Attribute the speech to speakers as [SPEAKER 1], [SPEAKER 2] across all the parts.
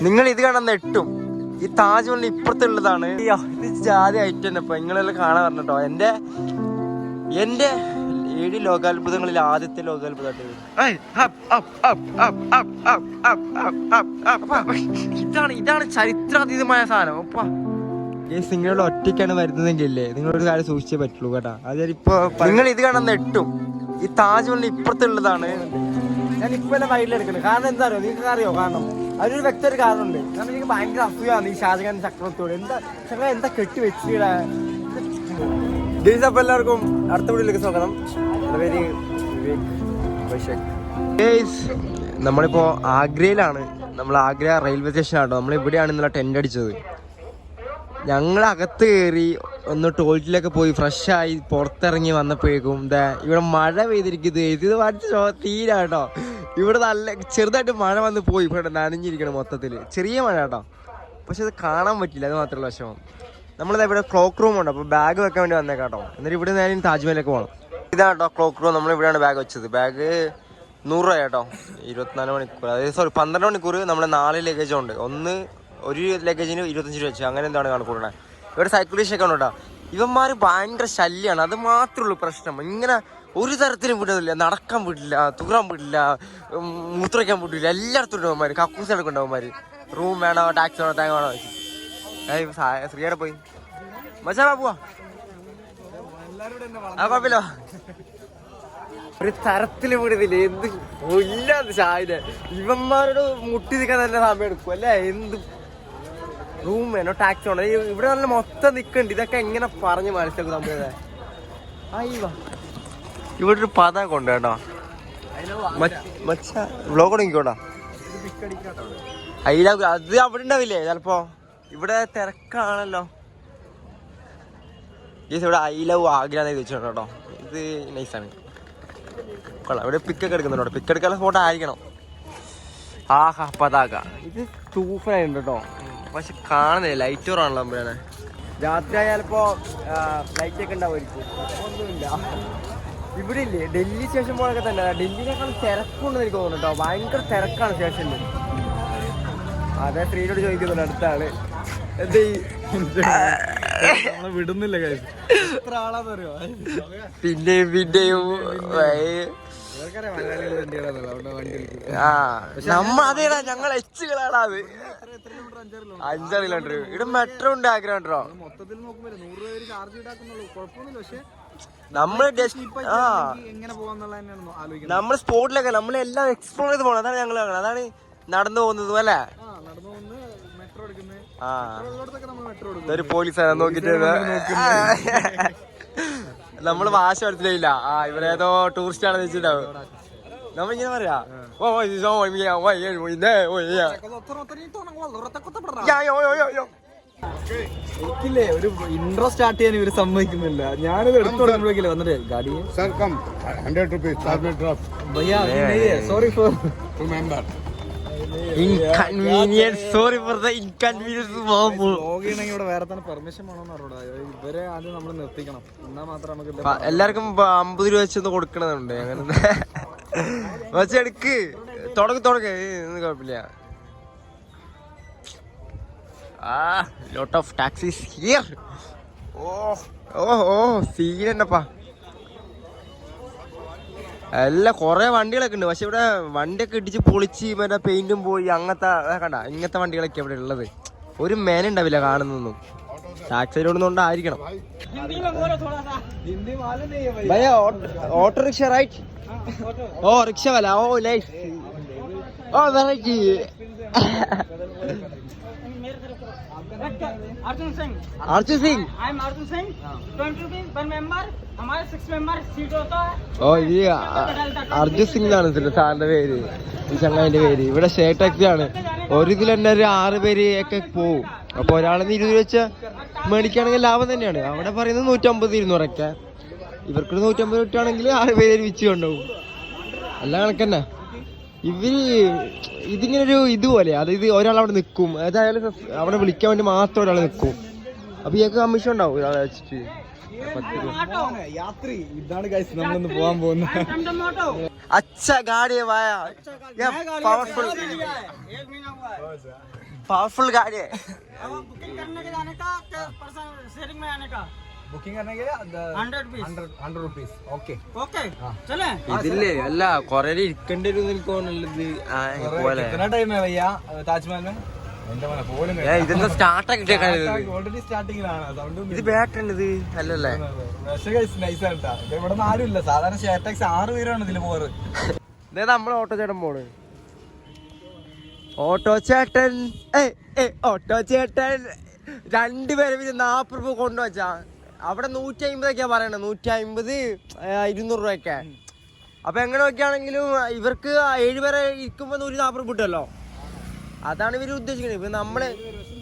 [SPEAKER 1] നിങ്ങൾ ഇത് കാണാൻ നെട്ടും. ഈ താജ്മഹലിന് ഇപ്പുറത്തുള്ളതാണ്. ഇത് ജാതി ഐറ്റം തന്നെ. ഇപ്പൊ നിങ്ങളെല്ലാം കാണാൻ പറഞ്ഞോ. എന്റെ 7 ലോകാത്ഭുതങ്ങളിൽ ആദ്യത്തെ ലോകാത്ഭുതമായിട്ട് ഇതാണ് ചരിത്രാതീതമായ സാധനം. അപ്പ നിങ്ങളുടെ ഒറ്റയ്ക്കാണ് വരുന്നതെങ്കിലേ നിങ്ങളൊരു കാര്യം സൂക്ഷിച്ചേ പറ്റുള്ളൂ കേട്ടാ. അതിപ്പോ നിങ്ങൾ ഇത് കാണാൻ നെട്ടും. ഈ താജ്മഹലിന് ഇപ്പുറത്തുള്ളതാണ്. ഞാൻ ഇപ്പൊ എന്നെ വൈകിലെടുക്കുന്നത്. കാരണം എന്താ അറിയോ, നിങ്ങൾക്ക് അറിയോ? കാരണം അതിനൊരു വ്യക്തമൊരു കാരണമുണ്ട്. കാരണം എനിക്ക് ഭയങ്കര അസൂയാണ് ഈ ഷാജഹാൻ ചക്രവർത്തിയോട്. എന്താ കെട്ടി വെച്ചിടാ. അപ്പൊ എല്ലാവർക്കും അടുത്ത വീഡിയോയിലേക്ക് സ്വാഗതം. പേര് നമ്മളിപ്പോ ആഗ്രയിലാണ്. നമ്മൾ ആഗ്ര റെയിൽവേ സ്റ്റേഷനാട്ടോ. നമ്മളിവിടെയാണ് ഇന്നലെ ടെന്റ് അടിച്ചത്. ഞങ്ങൾ അകത്ത് കയറി ഒന്ന് ടോയ്ലറ്റിലൊക്കെ പോയി ഫ്രഷായി പുറത്തിറങ്ങി വന്നപ്പോഴേക്കും ഇവിടെ മഴ പെയ്തിരിക്കുന്നത്. ഇത് വരച്ച തീരാട്ടോ. ഇവിടെ നല്ല ചെറുതായിട്ട് മഴ വന്ന് പോയി. ഇവിടെ നനഞ്ഞിരിക്കണം മൊത്തത്തിൽ. ചെറിയ മഴ കേട്ടോ. പക്ഷെ അത് കാണാൻ പറ്റില്ല. അത് മാത്രമല്ല വിഷമം. നമ്മളിത് ഇവിടെ ക്ലോക്ക് റൂം ഉണ്ട്. അപ്പോൾ ബാഗ് വെക്കാൻ വേണ്ടി വന്നേക്കാട്ടോ. എന്നിട്ട് ഇവിടെ നേരം താജ്മഹലിലേക്ക് പോകണം. ഇതാട്ടോ ക്ലോക്ക് റൂം. നമ്മളിവിടെയാണ് ബാഗ് വെച്ചത്. ബാഗ് 100 രൂപ കേട്ടോ. 24 മണിക്കൂർ, അതായത് 12 മണിക്കൂർ. നമ്മളെ 4 ലഗേജ് ഉണ്ട്. ഒരു ലഗേജിന് 25 രൂപ വെച്ച് അങ്ങനെ എന്താണ് കണക്കൂടണേ. ഇവിടെ സൈക്കിളിഷൊക്കെ ഉണ്ട് കേട്ടോ. ഇവന്മാർ ഭയങ്കര ശല്യമാണ്. അത് മാത്രമേ ഉള്ളൂ പ്രശ്നം. ഇങ്ങനെ ഒരു തരത്തിലും വിടുന്നില്ല. നടക്കാൻ വിടില്ല, തൂറാൻ വിടില്ല, മൂത്രയ്ക്കാൻ വിടില്ല. എല്ലായിടത്തും ഉണ്ട് അവന്മാർ. കക്കൂസ് എടുക്കുന്നുണ്ട് അവന്മാർ. റൂം വേണോ, ടാക്സി വേണോ, തേങ്ങ വേണോ. ശ്രീയുടെ പോയി മച്ചാ പോവാ. കുഴപ്പമില്ല. ഒരു തരത്തിലും വിടുന്നില്ല. എന്ത് ഇല്ലാതെ ചായ ഇവന്മാരോട് മുട്ടി നിൽക്കാൻ നല്ല സമയം എടുക്കും അല്ലേ. എന്ത് റൂം വേണോ, ടാക്സി വേണോ. ഇവിടെ നല്ല മൊത്തം നിൽക്കുന്നുണ്ട്. ഇതൊക്കെ എങ്ങനെ പറഞ്ഞ് മനസ്സിലാക്കും നമ്മളെ. ഇവിടെ ഒരു പത കൊണ്ട് കേട്ടോ. മച്ച വ്ളോഗ് തുടങ്ങിക്കോട്ടാ. അത് അവിടെ ഉണ്ടാവില്ലേ ചിലപ്പോ. ഇവിടെ തിരക്കാണല്ലോ. ഇവിടെ ഐ ലവ് ആഗ്ര വെച്ചിട്ടുണ്ട് കേട്ടോ. ഇത് നൈസാണ്. കൊള്ളാം. ഇവിടെ പിക്കൊക്കെ എടുക്കുന്നുണ്ടോ. പിക്ക് എടുക്കാനുള്ള സ്പോട്ട് ആയിരിക്കണം. ആഹാ പതാക. ഇത് തൂഫാനുണ്ട് കേട്ടോ. പക്ഷെ കാണുന്നില്ല. ലൈറ്റ് ഓറാണല്ലോ അമ്പഴാണ്. രാത്രി ആയാലിപ്പോ ലൈറ്റ് ഒക്കെ ഉണ്ടാവുമായിരിക്കും. ഒന്നുമില്ല. ഇവിടെ ഇല്ലേ ഡൽഹി സ്റ്റേഷൻ പോലൊക്കെ തന്നെ. ഡൽഹിയിലേക്കാളും തിരക്കുണ്ടെന്ന് എനിക്ക് തോന്നുന്നു കേട്ടോ. ഭയങ്കര തിരക്കാണ് സ്റ്റേഷനിൽ. അതെ സ്ത്രീയോട് ചോദിക്കുന്നുണ്ട് അടുത്ത ആള്.
[SPEAKER 2] വിടുന്നില്ല
[SPEAKER 1] പിന്നെയും അതേടാ ഞങ്ങൾ എച്ചുകളാണ്. അത് 5 കിലോമീറ്റർ. ഇവിടെ മെട്രോ ഉണ്ട് ആഗ്രഹം ഉണ്ടോ.
[SPEAKER 2] മൊത്തത്തിൽ നോക്കുമ്പോൾ 100 രൂപ ചാർജ് ഈടാക്കുന്നുള്ളൂ. കുഴപ്പമൊന്നുമില്ല. പക്ഷെ
[SPEAKER 1] നമ്മൾ സ്പോട്ടിലൊക്കെ നമ്മളെല്ലാം എക്സ്പ്ലോർ ചെയ്ത് പോകണം. അതാണ് ഞങ്ങൾ അതാണ് നടന്നു പോകുന്നത് അല്ലേ. ഒരു പോലീസാണ് നോക്കിട്ട് നമ്മള് ഭാഷ മനസ്സിലായില്ല. ഇവരേതോ ടൂറിസ്റ്റ് ആണെന്ന് വെച്ചിട്ടുണ്ടാവും. നമ്മളിങ്ങനെ പറയാ
[SPEAKER 2] എനിക്കില്ലേ ഒരു ഇൻട്രോ സ്റ്റാർട്ട് ചെയ്യാൻ ഇവര് സമ്മതിക്കുന്നില്ല. ഞാനിത് എടുത്തു തുടങ്ങുമ്പോഴേക്കില്ലേ വന്നിട്ട് ഗാഡി sorry for remember
[SPEAKER 1] inconvenience. Sorry for the inconvenience.
[SPEAKER 2] ഇവിടെ വേറെ തന്നെ പെർമിഷൻ വേണമെന്ന് പറഞ്ഞോടാ. ഇവരെ ആദ്യം നമ്മൾ നിർത്തിക്കണം. എന്നാ മാത്രം നമുക്ക്
[SPEAKER 1] എല്ലാവർക്കും 50 രൂപ വെച്ചൊന്ന് കൊടുക്കണതുണ്ട്. അങ്ങനെ വെച്ചെടുക്ക്. തുടങ്ങ് കുഴപ്പമില്ല. Lot of taxis here. സീനപ്പാ. എല്ലാം കുറെ വണ്ടികളൊക്കെ ഉണ്ട്. പക്ഷെ ഇവിടെ വണ്ടിയൊക്കെ ഇടിച്ച് പൊളിച്ച് മറ്റേ പെയിന്റും പോയി അങ്ങനത്തെ കണ്ട ഇങ്ങനത്തെ വണ്ടികളൊക്കെ ഇവിടെ ഉള്ളത്. ഒരു മേനുണ്ടാവില്ല കാണുന്നൊന്നും. ടാക്സിയിലോടുന്നോണ്ടായിരിക്കണം. Auto rickshaw right. Oh rickshaw വല. Oh nice. Oh variety.
[SPEAKER 3] Arjun Singh.
[SPEAKER 1] I
[SPEAKER 3] am Arjun Singh. 20 rupees per member. हमारे 6 मेंबर सीट होता है.
[SPEAKER 1] ഓ ഇത് അർജുൻ സിംഗ് എന്നാണ് സാറിന്റെ പേര്. ഈ ചങ്ങായിന്റെ പേര്. ഇവിടെ ഷെയർ ടാക്സി ആണ്. ഒരു ഇതിൽ തന്നെ ഒരു 6 പേര് ഒക്കെ പോവും. അപ്പൊ ഒരാളിന്ന് 20 രൂപ വെച്ച് മേടിക്കുകയാണെങ്കിൽ ലാഭം തന്നെയാണ്. അവിടെ പറയുന്നത് 150-200 ഒക്കെ. ഇവർക്ക് 150 കിട്ടുകയാണെങ്കിൽ 6 പേര് വിച്ച് കൊണ്ടുപോകും. എല്ലാം കണക്കന്നെ. ഇതിങ്ങനൊരു ഇതുപോലെ. അതായത് ഒരാൾ അവിടെ നിൽക്കും. അതായത് അവിടെ വിളിക്കാൻ വേണ്ടി മാത്രം ഒരാൾ നിൽക്കും. അപ്പൊ ഇയാൾക്ക് കമ്മീഷൻ ഉണ്ടാവും ഒരാളെ വെച്ചിട്ട്.
[SPEAKER 2] യാത്രി ഇതാണ് ഗൈസ് നമ്മളിന്ന് പോകാൻ പോകുന്നത്.
[SPEAKER 3] from the moto.
[SPEAKER 1] अच्छा गाड़ी है भाया, ये पावरफुल पावरफुल गाड़ी है.
[SPEAKER 3] अब बुकिंग करने के जाने का पर्सन शेयरिंग में आने का
[SPEAKER 2] ബുക്കിംഗ് करने 100 rupees. ഓക്കെ
[SPEAKER 3] ओके चले.
[SPEAKER 1] ഇതില്ലേ അല്ല കൊറേ ഇരിക്കേണ്ടി വരും നല്ലത് പോലെ.
[SPEAKER 2] कितना टाइम है भैया ताजमहल में? എന്റെ മോനെ പോലും
[SPEAKER 1] ഇതെന്താ സ്റ്റാർട്ടാക്കി
[SPEAKER 2] ഓൾറെഡി സ്റ്റാർട്ടിങ്ങിലാണ്. അതുകൊണ്ട്
[SPEAKER 1] ഇത് ബാറ്ററി ഇത് അല്ലല്ലേ.
[SPEAKER 2] പക്ഷേ ഗൈസ് നൈസ് ആണ് ട്ടാ. ഇവിടെ ഒന്നും ആരും ഇല്ല. സാധാരണ ഷെയർ ടാക്സി 6 പേരാണ് ഇതിൽ പോറ്.
[SPEAKER 1] ഇതേ നമ്മൾ ഓട്ടോ ചേട്ടൻ പോണ്. ഓട്ടോ ചേട്ടൻ ഓട്ടോ ചേട്ടൻ 2 പേരെ 40 രൂപ കൊണ്ടുവച്ചാ. അവിടെ 150 പറയണത്, 150 200 രൂപയൊക്കെ. അപ്പൊ എങ്ങനെ നോക്കിയാണെങ്കിലും ഇവർക്ക് 7 പേരെ ഇരിക്കുമ്പോ 140 രൂപ കിട്ടുമല്ലോ. അതാണ് ഇവര് ഉദ്ദേശിക്കുന്നത്. ഇപ്പൊ നമ്മള്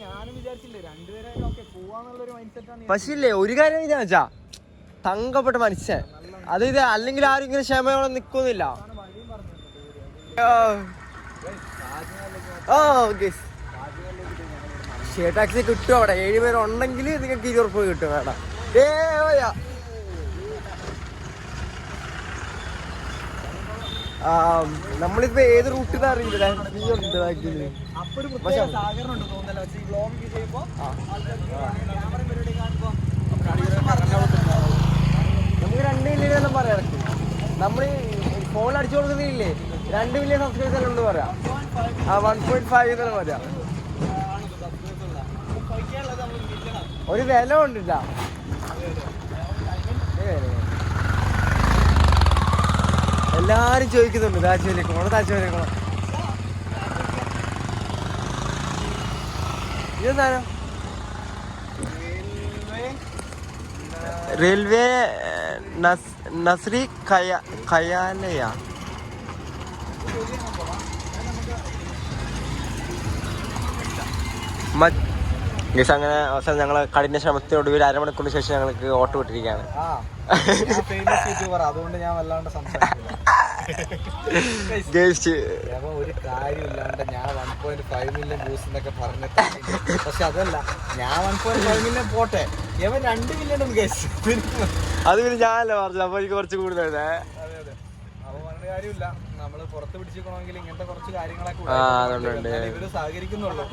[SPEAKER 2] ഞാനും വിചാരിച്ചില്ലേ 2 പേരെ പോവാന്നുള്ളൊരു മൈൻഡ് സെറ്റ് ആണ്.
[SPEAKER 1] പക്ഷേ ഇല്ലേ ഒരു കാര്യം ഇതാ വെച്ചാ തങ്കപ്പെട്ട മനുഷ്യൻ അത് ഇത് അല്ലെങ്കിൽ ആരും ഇങ്ങനെ ക്ഷമയോടെ നിക്കൊന്നുമില്ല. ഷെയർ ടാക്സി കിട്ടും അവിടെ. 7 പേരുണ്ടെങ്കിൽ നിങ്ങൾക്ക് 20 രൂപ കിട്ടും. വേണ്ട നമ്മളിപ്പോ ഏത് റൂട്ടിൽ അറിയില്ല.
[SPEAKER 2] അപ്പൊ ഒരു പ്രത്യേക സഹകരണം ഉണ്ട് തോന്നുന്നല്ലോ. ഈ വ്ലോഗ് ചെയ്യുമ്പോ
[SPEAKER 1] നമുക്ക് 2 മില്യൺ എല്ലാം പറയാം. നമ്മൾ ഫോൺ അടിച്ചു കൊടുക്കുന്നില്ലേ 2 മില്യൺ സബ്സ്ക്രൈബേഴ്സ് എല്ലാം ഉണ്ട് പറയാം. 1.5 എന്നെല്ലാം പറയാം. ഒരു വില കൊണ്ടില്ല. എല്ലാരും ചോദിക്കുന്നുണ്ട് താജ്മഹലിലേക്ക് പോണം, താജ്മഹലിലേക്ക് പോണം. ഇതെന്താണോ റെയിൽവേ നസ്രി ഖയാലയാ. അങ്ങനെ അവസാനം ഞങ്ങള് കഠിന ശ്രമത്തിനൊടുവിൽ 1/2 മണിക്കൂറിന് ശേഷം ഞങ്ങൾക്ക് ഓട്ടോ വിട്ടിരിക്കുകയാണ്.
[SPEAKER 2] അതുകൊണ്ട് ഞാൻ വല്ലാണ്ട് സംസാരിക്കില്ല. ഒരു കാര്യമില്ലാണ്ട് ഞാൻ 1.5 മില്യൺ വ്യൂസ് എന്നൊക്കെ പറഞ്ഞിട്ട്. പക്ഷെ അതല്ല, ഞാൻ 1.5 മില്യൺ പോട്ടെ, ഇവൻ 2 മില്യൺ ഒന്ന് കേസ്.
[SPEAKER 1] അത് പിന്നെ ഞാനല്ല പറഞ്ഞു. അപ്പൊ എനിക്ക് കുറച്ച് കൂടുതൽ.
[SPEAKER 2] അതെ അപ്പൊ പറഞ്ഞ കാര്യമില്ല. നമ്മള് പുറത്ത് പിടിച്ചിരിക്കണമെങ്കിൽ ഇങ്ങനത്തെ കുറച്ച് കാര്യങ്ങളൊക്കെ ഇവര് സഹകരിക്കുന്നുള്ളൂ.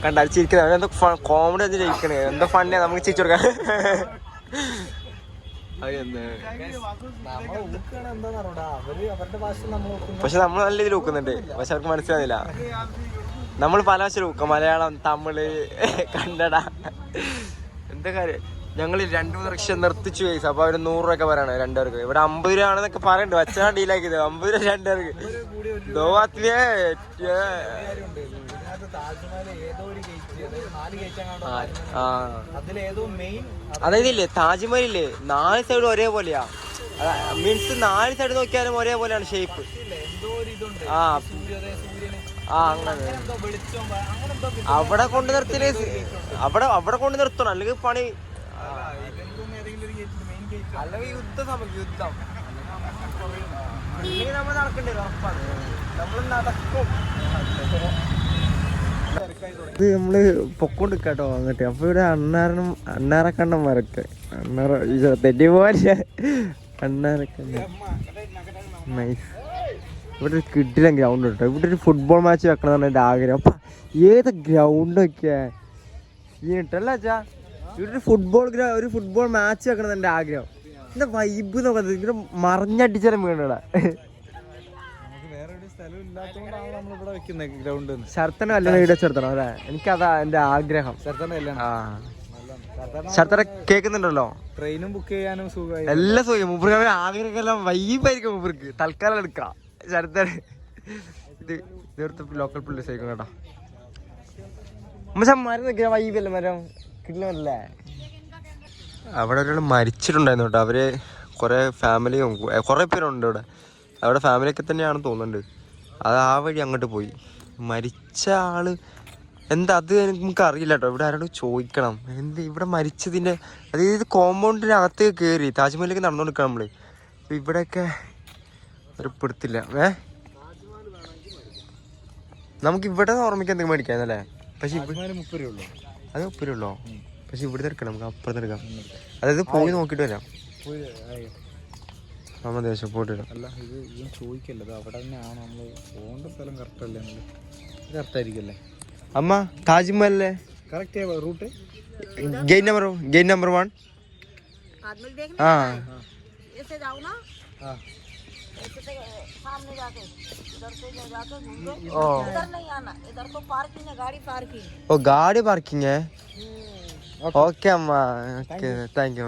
[SPEAKER 1] കണ്ടടിച്ചിരിക്കുന്നത് എന്തോ കോമഡി അത് ജയിക്കണേ. എന്തോ ഫണ്ണേ നമുക്ക് ചിരിച്ചു കൊടുക്കാൻ. പക്ഷെ നമ്മൾ നല്ല രീതിയിൽ ഊക്കുന്നുണ്ട്. പക്ഷെ അവർക്ക് മനസ്സിലാവുന്നില്ല. നമ്മൾ പല വശം ഊക്കാം. മലയാളം, തമിഴ്, കന്നഡ. എന്താ കാര്യം, ഞങ്ങൾ 2-3 റിക്ഷ നിർത്തിച്ചു പൈസ. അപ്പൊ അവര് 100 രൂപ പറയണേ 2 പേർക്ക്. ഇവിടെ 50 രൂപ ആണെന്നൊക്കെ പറയണ്ട്. വച്ചാ ഡീലാക്കിയത് 50 രൂപ 2 പേർക്ക്. അതായത് ഇല്ലേ താജ്മഹലില്ലേ 4 സൈഡും ഒരേപോലെയാ. മീൻസ് 4 സൈഡ് നോക്കിയാലും ഒരേപോലെയാണ് ഷേപ്പ്. അങ്ങനെ അവിടെ കൊണ്ട് നിർത്തില്ലേ, അവിടെ കൊണ്ട് നിർത്തണം. അല്ലെങ്കിൽ പണി, അല്ലെങ്കിൽ യുദ്ധം. ഇല്ലെങ്കിൽ നമ്മൾ നടക്കേണ്ടി വരും. ഉറപ്പാണ് നമ്മൾ നടക്കും. ഇത് നമ്മള് പൊക്കോണ്ട് കേട്ടോ അങ്ങോട്ട്. അപ്പൊ ഇവിടെ അണ്ണാറക്കണ്ണന്മാരൊക്കെ തെറ്റി പോലെ അണ്ണാറക്കണ്ണ നൈസ്. ഇവിടെ ഒരു കിഡിലും ഗ്രൗണ്ട് കേട്ടോ. ഇവിടെ ഒരു ഫുട്ബോൾ മാച്ച് വെക്കണം എൻ്റെ ആഗ്രഹം. അപ്പൊ ഏത് ഗ്രൗണ്ടൊക്കെ ഇട്ടല്ല വെച്ചാ ഇവിടെ ഒരു ഫുട്ബോൾ മാച്ച് വെക്കണം എൻ്റെ ആഗ്രഹം. എന്താ വൈബ് നോക്കുന്നത്. ഇങ്ങനെ മറിഞ്ഞടിച്ചാലും വീണടാ. ശരത്തനെ കല്യാണം വീട് ചേർത്തണം അല്ലേ? എനിക്കതാ എന്റെ ആഗ്രഹം. ശരത്തനെ കേൾക്കുന്നുണ്ടല്ലോ.
[SPEAKER 2] ട്രെയിനും ബുക്ക് ചെയ്യാനും സുഖമായി,
[SPEAKER 1] എല്ലാം സുഖം. മുപ്പർക്ക് ആഗ്രഹമെല്ലാം വൈബായിരിക്കും. മുപ്പർക്ക് തൽക്കാലം എടുക്കാം ശരത്തനെ. ഇത് ലോക്കൽ പുള്ളീസ് ആയിരിക്കും കേട്ടോ. മരം നിൽക്കുന്ന വൈബല്ലേ, മരം കിട്ടില്ലേ. അവിടെ ഒരാൾ മരിച്ചിട്ടുണ്ടായിരുന്നു കേട്ടോ. അവര് കുറെ ഫാമിലിയും കുറെ പേരുണ്ട് ഇവിടെ. അവിടെ ഫാമിലിയൊക്കെ തന്നെയാണെന്ന് തോന്നുന്നുണ്ട്. അത് ആ വഴി അങ്ങോട്ട് പോയി. മരിച്ച ആള് എന്താ അത് നമുക്ക് അറിയില്ല കേട്ടോ. ഇവിടെ ആരോട് ചോദിക്കണം. എന്ത് ഇവിടെ മരിച്ചതിൻ്റെ, അതായത് കോമ്പൗണ്ടിൻ്റെ അകത്തേക്ക് കയറി താജ്മഹലിലേക്ക് നടന്നുകൊടുക്കണം നമ്മള്. അപ്പം ഇവിടെയൊക്കെ ഉറപ്പെടുത്തില്ല. നമുക്ക് ഇവിടെ ഓർമ്മിക്കാൻ എന്തെങ്കിലും മേടിക്കാന്നല്ലേ. പക്ഷെ അത് 30 രൂപ. പക്ഷെ പക്ഷെ ഇവിടുത്തെ എടുക്കണം, നമുക്ക് അപ്പുറത്ത് എടുക്കാം. അതായത് പോയി നോക്കിയിട്ട് വരാം. നമ്മൾ ദേശം പോയിട്ട് വരാം.
[SPEAKER 2] അല്ല ഇത് ചോദിക്കല്ലത് അവിടെ തന്നെയാണോ നമ്മൾ പോകേണ്ട സ്ഥലം കറക്റ്റ് അല്ലേ? കറക്റ്റ് ആയിരിക്കല്ലേ
[SPEAKER 1] അമ്മ? താജ്മഹലല്ലേ
[SPEAKER 2] കറക്റ്റ് റൂട്ട്?
[SPEAKER 1] Gate number 1. हाँ
[SPEAKER 3] ऐसे जाओ ना, ऐसे से सामने जाके इधर से जाके घूम के इधर नहीं आना, इधर तो पार्किंग है, गाड़ी पार्किंग.
[SPEAKER 1] ओ गाड़ी पार्किंग है. ओके അമ്മ, ഓക്കെ താങ്ക് യു.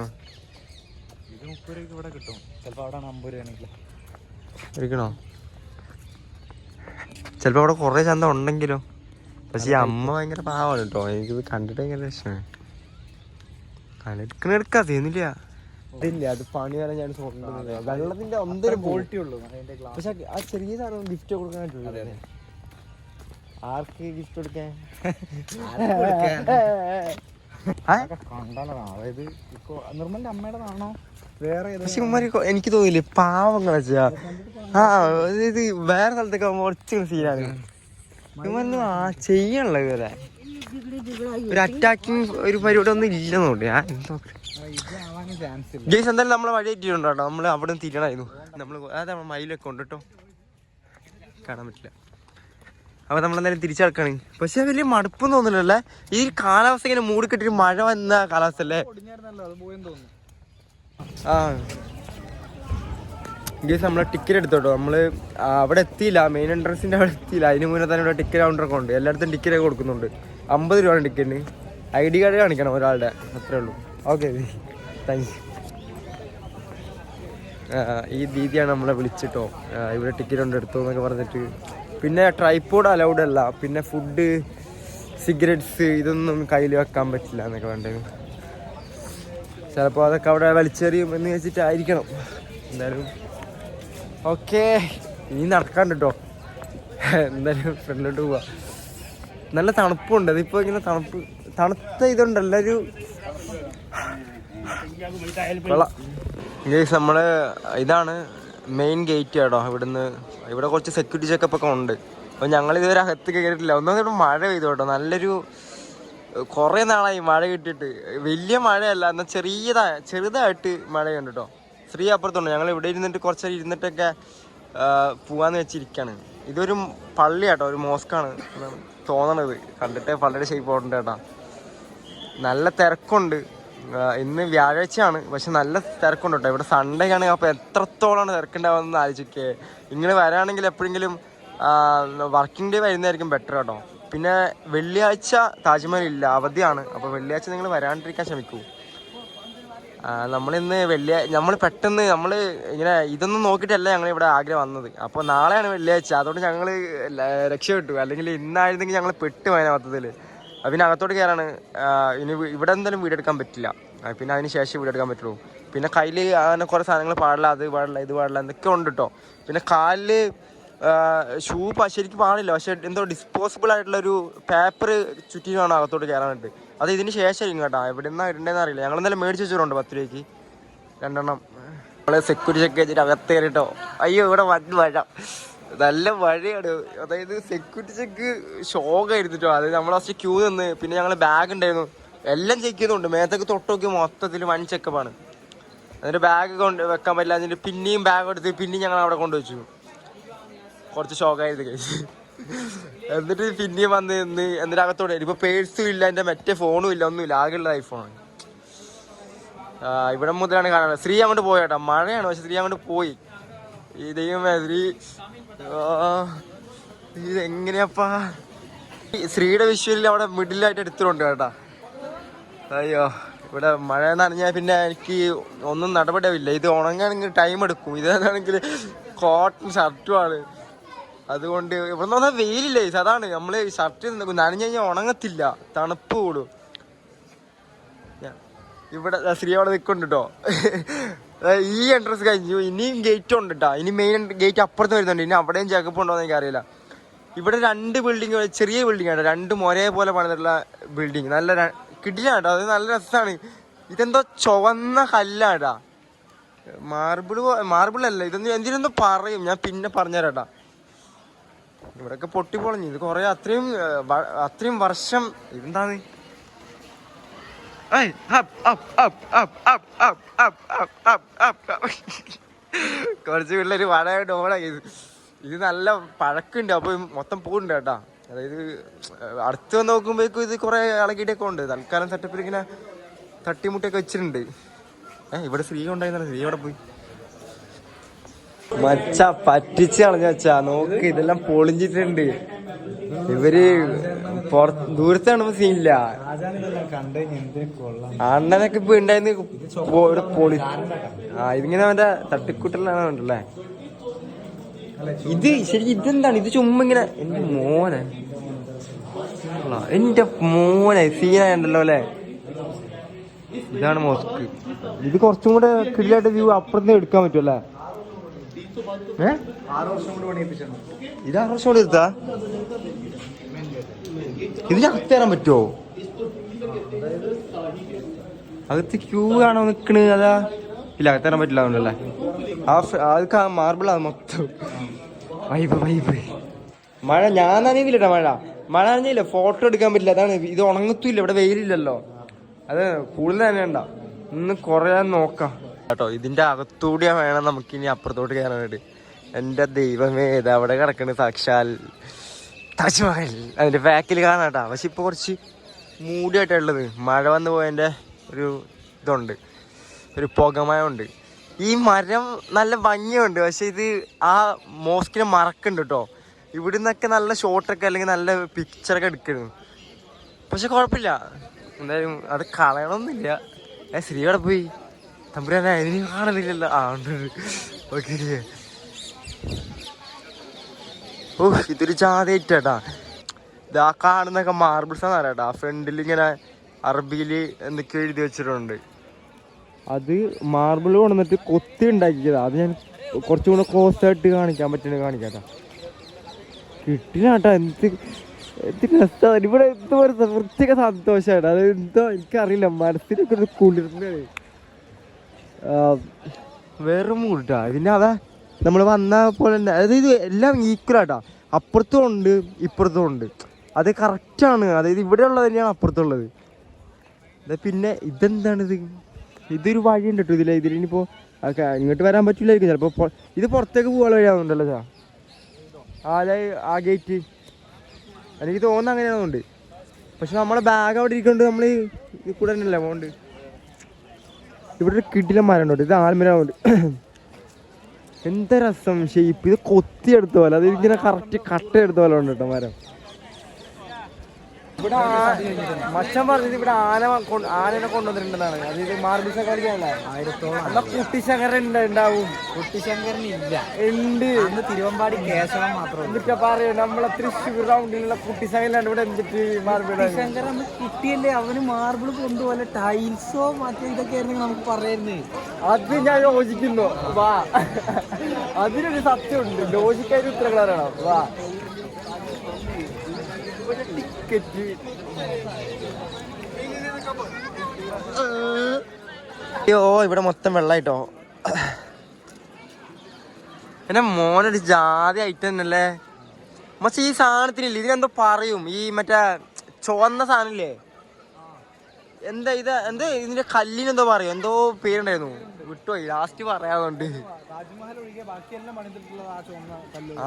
[SPEAKER 2] ഇത് 30 രൂപയ്ക്ക് ഇവിടെ കിട്ടും, ചിലപ്പോൾ അവിടെ 50 രൂപയാണെങ്കിൽ.
[SPEAKER 1] ഇരിക്കണോ? ചിലപ്പോൾ അവിടെ കുറേ ചന്ത ഉണ്ടെങ്കിലോ. പക്ഷെ ഈ അമ്മ ഭയങ്കര പാവമാണ് കേട്ടോ, എനിക്കിത് കണ്ടിട്ട് ഭയങ്കര ഇഷ്ടമാണ്. എടുക്കാൻ ചെയ്യുന്നില്ല, ഇതില്ല അത് പണി വരെ ഞാൻ വെള്ളത്തിന്റെ ഒന്നൊരു
[SPEAKER 2] ക്വാളിറ്റി ഉള്ളൂ.
[SPEAKER 1] പക്ഷെ ആ ചെറിയ സാധനം ഗിഫ്റ്റ് കൊടുക്കാനായിട്ടുള്ളൂ. ആർക്ക് ഗിഫ്റ്റ് കൊടുക്കാൻ?
[SPEAKER 2] അതായത് നിർമ്മലിന്റെ അമ്മയുടെതാണോ വേറെ?
[SPEAKER 1] പക്ഷെ എനിക്ക് തോന്നില്ലേ പാവങ്ങളെ ചെയ്യാ. ഇത് വേറെ സ്ഥലത്തൊക്കെ കുറച്ച് സീനാണ്. ഇവരൊന്നും ചെയ്യണല്ലോ ഇവരെ. ഒരു അറ്റാക്കിങ് ഒരു പരിപാടി ഒന്നും ഇല്ലെന്നുണ്ട്. ഞാൻ ഗെയ്സ് എന്തായാലും നമ്മളെ വഴി എത്തിയിട്ടുണ്ടോ കേട്ടോ. നമ്മൾ അവിടെ നിന്ന് തിരിയണമായിരുന്നു. നമ്മൾ അതാ മയിലൊക്കെ ഉണ്ട് കേട്ടോ, കാണാൻ പറ്റില്ല. അപ്പോൾ നമ്മളെന്തായാലും തിരിച്ചടക്കാണ്. പക്ഷെ വലിയ മടുപ്പൊന്നും തോന്നുന്നില്ലല്ലേ ഈ കാലാവസ്ഥ. ഇങ്ങനെ മൂടിക്കെട്ടിട്ട് മഴ വന്ന കാലാവസ്ഥ അല്ലേ? ആ ഗെയ്സ് നമ്മളെ ടിക്കറ്റ് എടുത്തോട്ടോ. നമ്മള് അവിടെ എത്തിയില്ല, മെയിൻ എൻട്രൻസിന്റെ അവിടെ എത്തിയില്ല. അതിന് മുന്നേ തന്നെ ഇവിടെ ടിക്കറ്റ് കൗണ്ടറൊക്കെ ഉണ്ട്. എല്ലായിടത്തും ടിക്കറ്റ് കൊടുക്കുന്നുണ്ട്. 50 രൂപയാണ് ടിക്കറ്റിന്. ID കാർഡ് കാണിക്കണം ഒരാളുടെ, അത്രേ ഉള്ളൂ. Okay thank you. ഈ ദീദിയാണ് നമ്മളെ വിളിച്ചിട്ടോ, ഇവിടെ ടിക്കറ്റ് ഉണ്ട് എടുത്തോ എന്നൊക്കെ പറഞ്ഞിട്ട്. പിന്നെ ട്രൈപോഡ് അലൗഡ് അല്ല, പിന്നെ ഫുഡ് സിഗരറ്റ്സ് ഇതൊന്നും കയ്യിൽ വെക്കാൻ പറ്റില്ല എന്നൊക്കെ വേണ്ടത്. ചിലപ്പോൾ അതൊക്കെ അവിടെ വലിച്ചെറിയും എന്ന് വെച്ചിട്ടായിരിക്കണം. എന്തായാലും ഓക്കെ, ഇനി നടക്കാണ്ട് കേട്ടോ. എന്തായാലും ഫ്രണ്ടിലോട്ട് പോവാ. നല്ല തണുപ്പുണ്ട്. അതിപ്പോൾ ഇങ്ങനെ തണുത്ത ഇതുണ്ടല്ല ഒരു വെള്ളം. ഗൈസ് നമ്മള് ഇതാണ് മെയിൻ ഗേറ്റ് കേട്ടോ. ഇവിടെ കുറച്ച് സെക്യൂരിറ്റി ചെക്കപ്പ് ഒക്കെ ഉണ്ട്. അപ്പോൾ ഞങ്ങൾ ഇതുവരെ അകത്ത് കയറിയിട്ടില്ല. ഒന്നും മഴ പെയ്തു കേട്ടോ. നല്ലൊരു കുറേ നാളായി മഴ കിട്ടിയിട്ട്. വലിയ മഴയല്ല, എന്നാൽ ചെറുതായിട്ട് മഴയുണ്ട് കേട്ടോ. ശ്രീ അപ്പുറത്തുണ്ട്. ഞങ്ങൾ ഇവിടെ ഇരുന്നിട്ട് കുറച്ച് ഇരുന്നിട്ടൊക്കെ പോവാന്ന് വെച്ചിരിക്കുകയാണ്. ഇതൊരു പള്ളി കേട്ടോ, ഒരു മോസ്കാണ് തോന്നണത്. കണ്ടിട്ട് പള്ളിയുടെ ഷേപ്പ് ഉണ്ട് കേട്ടോ. നല്ല തിരക്കുണ്ട്. ഇന്ന് വ്യാഴാഴ്ചയാണ്, പക്ഷെ നല്ല തിരക്കുണ്ട് കേട്ടോ. ഇവിടെ സൺഡേ ആണെങ്കിൽ അപ്പോൾ എത്രത്തോളമാണ് തിരക്കുണ്ടാവുമെന്ന് ആലോചിക്കേ. ഇങ്ങനെ വരാണെങ്കിൽ എപ്പോഴെങ്കിലും വർക്കിംഗ് ഡേ വരുന്നതായിരിക്കും ബെറ്റർ കേട്ടോ. പിന്നെ വെള്ളിയാഴ്ച താജ്മഹൽ ഇല്ല, അവധിയാണ്. അപ്പോൾ വെള്ളിയാഴ്ച നിങ്ങൾ വരാണ്ടിരിക്കാൻ ശ്രമിക്കൂ. നമ്മൾ പെട്ടെന്ന് ഇങ്ങനെ ഇതൊന്നും നോക്കിയിട്ടല്ല ഞങ്ങൾ ഇവിടെ ആഗ്രഹം വന്നത്. അപ്പോൾ നാളെയാണ് വെള്ളിയാഴ്ച, അതുകൊണ്ട് ഞങ്ങൾ രക്ഷപ്പെട്ടു. അല്ലെങ്കിൽ ഇന്നായിരുന്നെങ്കിൽ ഞങ്ങൾ പെട്ടു പോയ മൊത്തത്തിൽ. പിന്നെ അകത്തോട്ട് കയറാണ്. ഇനി ഇവിടെ എന്തായാലും വീഡിയോ എടുക്കാൻ പറ്റില്ല, പിന്നെ അതിന് ശേഷം വീഡിയോ എടുക്കാൻ പറ്റുള്ളൂ. പിന്നെ കയ്യിൽ അങ്ങനെ കുറേ സാധനങ്ങൾ പാടില്ല, അത് പാടില്ല, ഇത് പാടില്ല എന്നൊക്കെ ഉണ്ട് കേട്ടോ. പിന്നെ കാലിൽ ഷൂ ശരിക്കും പാടില്ല, പക്ഷെ എന്തോ ഡിസ്പോസിബിൾ ആയിട്ടുള്ളൊരു പേപ്പർ ചുറ്റിയാണ് അകത്തോട്ട് കയറാനായിട്ട്. അത് ഇതിന് ശേഷമായിരിക്കും കേട്ടോ. എവിടെ നിന്നാണ് ഇടേണ്ടതെന്ന് അറിയില്ല. ഞങ്ങൾ എന്തായാലും മേടിച്ച് വെച്ചിട്ടുണ്ട് 10 രൂപയ്ക്ക് 2 എണ്ണം. നമ്മളെ സെക്യൂരിറ്റി ചെക്ക് ചെയ്തിട്ട് അകത്ത് കയറിട്ടോ. അയ്യോ ഇവിടെ മഴ, നല്ല മഴയാണ്. അതായത് സെക്യൂരിറ്റി ചെക്ക് ഷോക്കായിരുന്നിട്ടോ. അതായത് നമ്മൾ ഫസ്റ്റ് ക്യൂ നിന്ന്, പിന്നെ ഞങ്ങൾ ബാഗ് ഉണ്ടായിരുന്നു, എല്ലാം ചെക്ക് ചെയ്യുന്നുണ്ട്. മേത്തൊക്കെ തൊട്ടൊക്കെ മൊത്തത്തിൽ വൺ ചെക്കപ്പാണ്. എന്നിട്ട് ബാഗ് കൊണ്ട് വെക്കാൻ പറ്റില്ല. എന്നിട്ട് പിന്നെയും ബാഗ് എടുത്ത് പിന്നെയും ഞങ്ങൾ അവിടെ കൊണ്ടുവച്ചു. കുറച്ച് ഷോക്കായിരുന്നു കഴിച്ച്. എന്നിട്ട് പിന്നെയും വന്ന് നിന്ന് എന്നിട്ട് അകത്തോടെ ഇപ്പോൾ പേഴ്സും ഇല്ല, എൻ്റെ മറ്റേ ഫോണും ഇല്ല, ഒന്നുമില്ല, ആകെയുള്ള ഐഫോണാണ്. ഇവിടെ മുതലാണ് കാണാനുള്ളത്. ശ്രീ അങ്ങോട്ട് പോയേട്ടാ, മഴയാണ്, പക്ഷെ ശ്രീ അങ്ങോട്ട് പോയി. ഈ ദൈവമേ, ഇതെങ്ങനെയാപ്പാ ശ്രീയുടെ വിഷ്വലിൽ അവിടെ മിഡിലായിട്ട് എടുത്തിട്ടുണ്ട് കേട്ടാ. അയ്യോ, ഇവിടെ മഴ നനഞ്ഞാൽ പിന്നെ എനിക്ക് ഒന്നും നടപടിയാവില്ല. ഇത് ഉണങ്ങാണെങ്കിൽ ടൈം എടുക്കും. ഇതാണെങ്കിൽ കോട്ടൺ ഷർട്ടുമാണ്, അതുകൊണ്ട് ഇവിടെ നിന്ന് പറഞ്ഞാൽ വെയിലില്ലേ. അതാണ് നമ്മൾ ഷർട്ട് നനഞ്ഞു കഴിഞ്ഞാൽ ഉണങ്ങത്തില്ല, തണുപ്പ് കൂടും. ഇവിടെ ശ്രീ അവിടെ നിൽക്കുന്നുണ്ട് കേട്ടോ. ഈ എൻട്രൻസ് കഴിഞ്ഞു, ഇനിയും ഗേറ്റ് ഉണ്ട് കേട്ടോ. ഇനി മെയിൻ ഗേറ്റ് അപ്പുറത്ത് വരുന്നുണ്ട്. ഇനി അവിടെയും ചെക്കപ്പ് ഉണ്ടോ എന്ന് എനിക്കറിയില്ല. ഇവിടെ 2 ബിൽഡിങ്, ചെറിയ ബിൽഡിംഗ് ആണ്, 2 ഒരേപോലെ പണിതിട്ടുള്ള ബിൽഡിങ്. നല്ല കിടിലാണ് കേട്ടോ, അത് നല്ല രസമാണ്. ഇതെന്തോ ചുവന്ന കല്ലാടാ, മാർബിളല്ല. ഇതൊന്നും എന്തിനൊന്നും പറയും, ഞാൻ പിന്നെ പറഞ്ഞുതരാം കേട്ടാ. ഇവിടെയൊക്കെ പൊട്ടിപ്പൊളഞ്ഞു. ഇത് കുറേ അത്രയും വർഷം. ഇതെന്താണ് കുറച്ച് പിള്ളേര് വളയായിട്ട് ഓടായി. ഇത് നല്ല പഴക്കുണ്ട്, അപ്പൊ മൊത്തം പോകുന്നുണ്ട് കേട്ടാ. അതായത് അടുത്ത് വന്ന് നോക്കുമ്പോഴേക്കും ഇത് കുറെ ഇളകിയിട്ടൊക്കെ ഉണ്ട്. തൽക്കാലം സെറ്റപ്പിൽ ഇങ്ങനെ തട്ടിമുട്ടിയൊക്കെ വെച്ചിട്ടുണ്ട്. ഇവിടെ സ്ത്രീ ഉണ്ടായിരുന്നല്ലോ, സ്ത്രീ അവിടെ പോയി. മച്ച പറ്റിച്ച് കളഞ്ഞ വെച്ചാ നോക്ക്, ഇതെല്ലാം പൊളിഞ്ഞിട്ടുണ്ട്. ഇവര് ദൂരത്ത് കാണുമ്പോ സീനില്ല. അണ്ണനൊക്കെ ഇപ്പൊ ഉണ്ടായിരുന്നു പൊളി. ഇതിങ്ങനെ അവന്റെ തട്ടിക്കൂട്ടലാണ് ഉണ്ടല്ലേ. ഇത് ശരിക്കും ഇതെന്താണ്? ഇത് ചുമ്മാ ഇങ്ങനെ എന്റെ മോനെ സീനായുണ്ടല്ലോ അല്ലെ. ഇതാണ് മോസ്ക്. ഇത് കുറച്ചും കൂടെ ക്ലിയറായിട്ട് വ്യൂ അപ്പുറത്ത് എടുക്കാൻ പറ്റുമല്ലേ? ഇത് 6 വർഷം കൊണ്ട് എടുത്താ? ഇതിനകത്ത് കയറാൻ പറ്റുമോ? അകത്ത് ക്യൂ ആണോ നിക്കണ്? അതാ ഇല്ല, അകത്ത് കയറാൻ പറ്റില്ല. അതുകൊണ്ടല്ലേ അത് മാർബിൾ ആണ് മൊത്തം. Vibe vibe. മഴ ഞാൻ നനയില്ല. മഴ നനഞ്ഞില്ല, ഫോട്ടോ എടുക്കാൻ പറ്റില്ല. അതാണ്, ഇത് ഉണങ്ങത്തില്ല, ഇവിടെ വെയിലില്ലല്ലോ. അത് കൂടുതൽ തന്നെ ഉണ്ടാ. ഇന്ന് കുറയാൻ നോക്കാം കേട്ടോ. ഇതിന്റെ അകത്തൂടിയാ വേണം നമുക്കിനി അപ്പുറത്തോട്ട് കയറാനായിട്ട്. എന്റെ ദൈവമേ, ഇത് അവിടെ കിടക്കണ് സാക്ഷാൽ താജ്മഹൽ. അതിന്റെ ബാക്കിൽ കാണാട്ടാ. പക്ഷെ ഇപ്പൊ കുറച്ച് മൂടിയായിട്ടുള്ളത്, മഴ വന്നു പോയതിന്റെ ഒരു ഇതുണ്ട്, ഒരു പുകമയമുണ്ട്. ഈ മരം നല്ല ഭംഗിയുണ്ട്, പക്ഷെ ഇത് ആ മോസ്കിനെ മറക്കുന്നുണ്ട് കേട്ടോ. ഇവിടുന്നൊക്കെ നല്ല ഷോട്ടൊക്കെ അല്ലെങ്കിൽ നല്ല പിക്ചറൊക്കെ എടുക്കുന്നു. പക്ഷെ കുഴപ്പമില്ല, എന്തായാലും അത് കളയണമെന്നില്ല. ശ്രീ അവിടെ പോയി തമ്പുരാനെ അതിന് കാണലില്ലല്ലോ. ഉണ്ട്. ഓക്കെ. ഓ, ഇതൊരു ജാതേറ്റാ. ഇതാ കാണുന്നൊക്കെ മാർബിൾസ് ആണ് അറിയാട്ടാ. ഫ്രണ്ടിൽ ഇങ്ങനെ അറബിയിൽ എന്തൊക്കെയോ എഴുതി വെച്ചിട്ടുണ്ട്. അത് മാർബിൾ കൊണ്ടുവന്നിട്ട് കൊത്തി ഉണ്ടാക്കിയതാ. അത് ഞാൻ കുറച്ചും കൂടെ കോസ്റ്റായിട്ട് കാണിക്കാൻ പറ്റുന്നത് കാണിക്കാട്ടാ. കിട്ടില്ലാട്ടാ. എന്ത് രസമാണ് ഇവിടെ. എന്തോ ഒരു വൃത്തിയൊക്കെ സന്തോഷമായിട്ടാ. അത് എന്തോ എനിക്കറിയില്ല, മനസ്സിനൊക്കെ ഒരു കുളിർന്നാണ്. വേറെ മൂട്ടാ. പിന്നെ അതാ നമ്മൾ വന്ന പോലെ തന്നെ. അതായത് ഇത് എല്ലാം ഈക്വലാട്ടാ. അപ്പുറത്തും ഉണ്ട് ഇപ്പുറത്തും ഉണ്ട്. അത് കറക്റ്റാണ്. അതായത് ഇവിടെ ഉള്ളത് തന്നെയാണ് അപ്പുറത്തുള്ളത്. പിന്നെ ഇതെന്താണിത്? ഇതൊരു വഴിയുണ്ട് കേട്ടോ ഇതിൽ. ഇതിലിനിപ്പോൾ ഇങ്ങോട്ട് വരാൻ പറ്റില്ലായിരിക്കും ചിലപ്പോൾ. ഇത് പുറത്തേക്ക് പോകാനുള്ള വഴിയാവുന്നുണ്ടല്ലോ ചാ. അതായത് ആ ഗേറ്റ് എനിക്ക് തോന്നുന്നു അങ്ങനെയാണെന്നുണ്ട്. പക്ഷെ നമ്മളെ ബാഗ് അവിടെ ഇരിക്കുന്നുണ്ട്. നമ്മൾ ഇത് കൂടെ തന്നെയല്ലേ പോകണ്ട്. ഇവിടെ ഒരു കിടിലം മരം ഉണ്ട്. ഇത് ആൽമരമുണ്ട്. എന്താ രസം ഷേപ്പ്. ഇത് കൊത്തി എടുത്ത പോലെ, അത് ഇങ്ങനെ കറക്റ്റ് കട്ട എടുത്ത പോലെ ഉണ്ട് കേട്ടോ മരം. ഇവിടെ മച്ചാൻ പറഞ്ഞത് ഇവിടെ ആനനെ കൊണ്ടുവന്നിട്ടുണ്ടെന്നാണ്. അത് ഇത് മാർബിൾസ് കളിക്കാനല്ലേ 1000 കുട്ടിശങ്കരൻ ഉണ്ടാവും.
[SPEAKER 2] കുട്ടിശങ്കരനില്ല,
[SPEAKER 1] ഉണ്ട്.
[SPEAKER 2] അന്ന് തിരുവമ്പാടി കേശവൻ മാത്രം.
[SPEAKER 1] എന്നിട്ടാ പറയൂ, നമ്മളെ തൃശ്ശൂർ റൗണ്ടിലുള്ള കുട്ടിശങ്കരനാണ് ഇവിടെ. എന്തിട്ട് മാർബിൾ
[SPEAKER 2] കുട്ടിശങ്കരൻ കിട്ടിയല്ലേ? അവന് മാർബിൾ കൊണ്ടുപോലെ ടൈൽസോ മറ്റേ ഇതൊക്കെ ആയിരുന്നു നമുക്ക് പറയുന്നത്.
[SPEAKER 1] അത് ഞാൻ യോജിക്കുന്നു. വാ, അതിനൊരു സത്യമുണ്ട്. ലോജിക്കായിട്ട് ഉത്തരങ്ങളാണോ? വാ. ടിക്കറ്റ് അയ്യോ, ഇവിടെ മൊത്തം വെള്ളായിട്ടോ. എന്നെ മോനൊരു ജാതി ഐറ്റം തന്നെയല്ലേ പക്ഷെ ഈ സാധനത്തിനില്ല. ഇതിനെന്തോ പറയും, ഈ മറ്റേ ചുവന്ന സാധനമില്ലേ, എന്താ ഇത്, എന്താ ഇതിന്റെ കല്ലിനെന്തോ പറയും, എന്തോ പേരുണ്ടായിരുന്നു, വിട്ടുപോയി. ലാസ്റ്റ് പറയാതുകൊണ്ട്.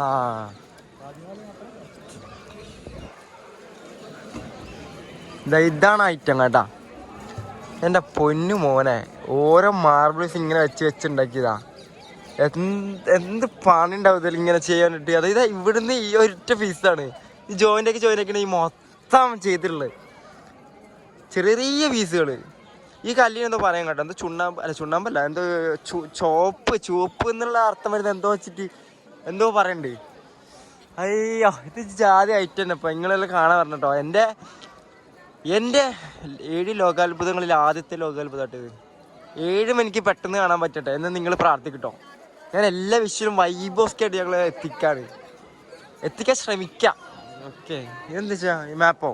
[SPEAKER 1] ആ ഇതാണ് ഐറ്റം കേട്ടാ. എൻ്റെ പൊന്നു മോനെ, ഓരോ മാർബിൾസ് ഇങ്ങനെ വെച്ചുണ്ടാക്കിയതാ. എന്ത് പണി ഉണ്ടാവും ഇതിൽ ഇങ്ങനെ ചെയ്യാൻ വേണ്ടിട്ട്. അതായത് ഇവിടുന്ന് ഈ ഒറ്റ പീസാണ് ഈ ജോയിൻ്റൊക്കെ ഈ മൊത്തം ചെയ്തിട്ടുള്ളത്. ചെറിയ ചെറിയ പീസുകൾ. ഈ കല്ലിനെന്തോ പറയാൻ കേട്ടോ, എന്തോ ചുണ്ണാമ്പല്ല, എന്തോ ചുവപ്പ് എന്നുള്ള അർത്ഥം വരുന്നത് എന്തോ വെച്ചിട്ട് എന്തോ പറയണ്ട്. അയ്യോ, ഇത് ജാതി ഐറ്റം തന്നെ. ഇപ്പം നിങ്ങളെല്ലാം കാണാൻ പറഞ്ഞിട്ടോ. എൻ്റെ 7 ലോകാത്ഭുതങ്ങളിൽ ആദ്യത്തെ ലോകാത്ഭുതമായിട്ടത്. 7 എനിക്ക് പെട്ടെന്ന് കാണാൻ പറ്റട്ടെ എന്ന് നിങ്ങൾ പ്രാർത്ഥിക്കട്ടോ. ഞാൻ എല്ലാ വിഷയവും വൈബോസ്കായിട്ട് ഞങ്ങൾ എത്തിക്കാൻ ശ്രമിക്കാം. ഓക്കെ, ഇതെന്താ വെച്ചാ ഈ മാപ്പോ?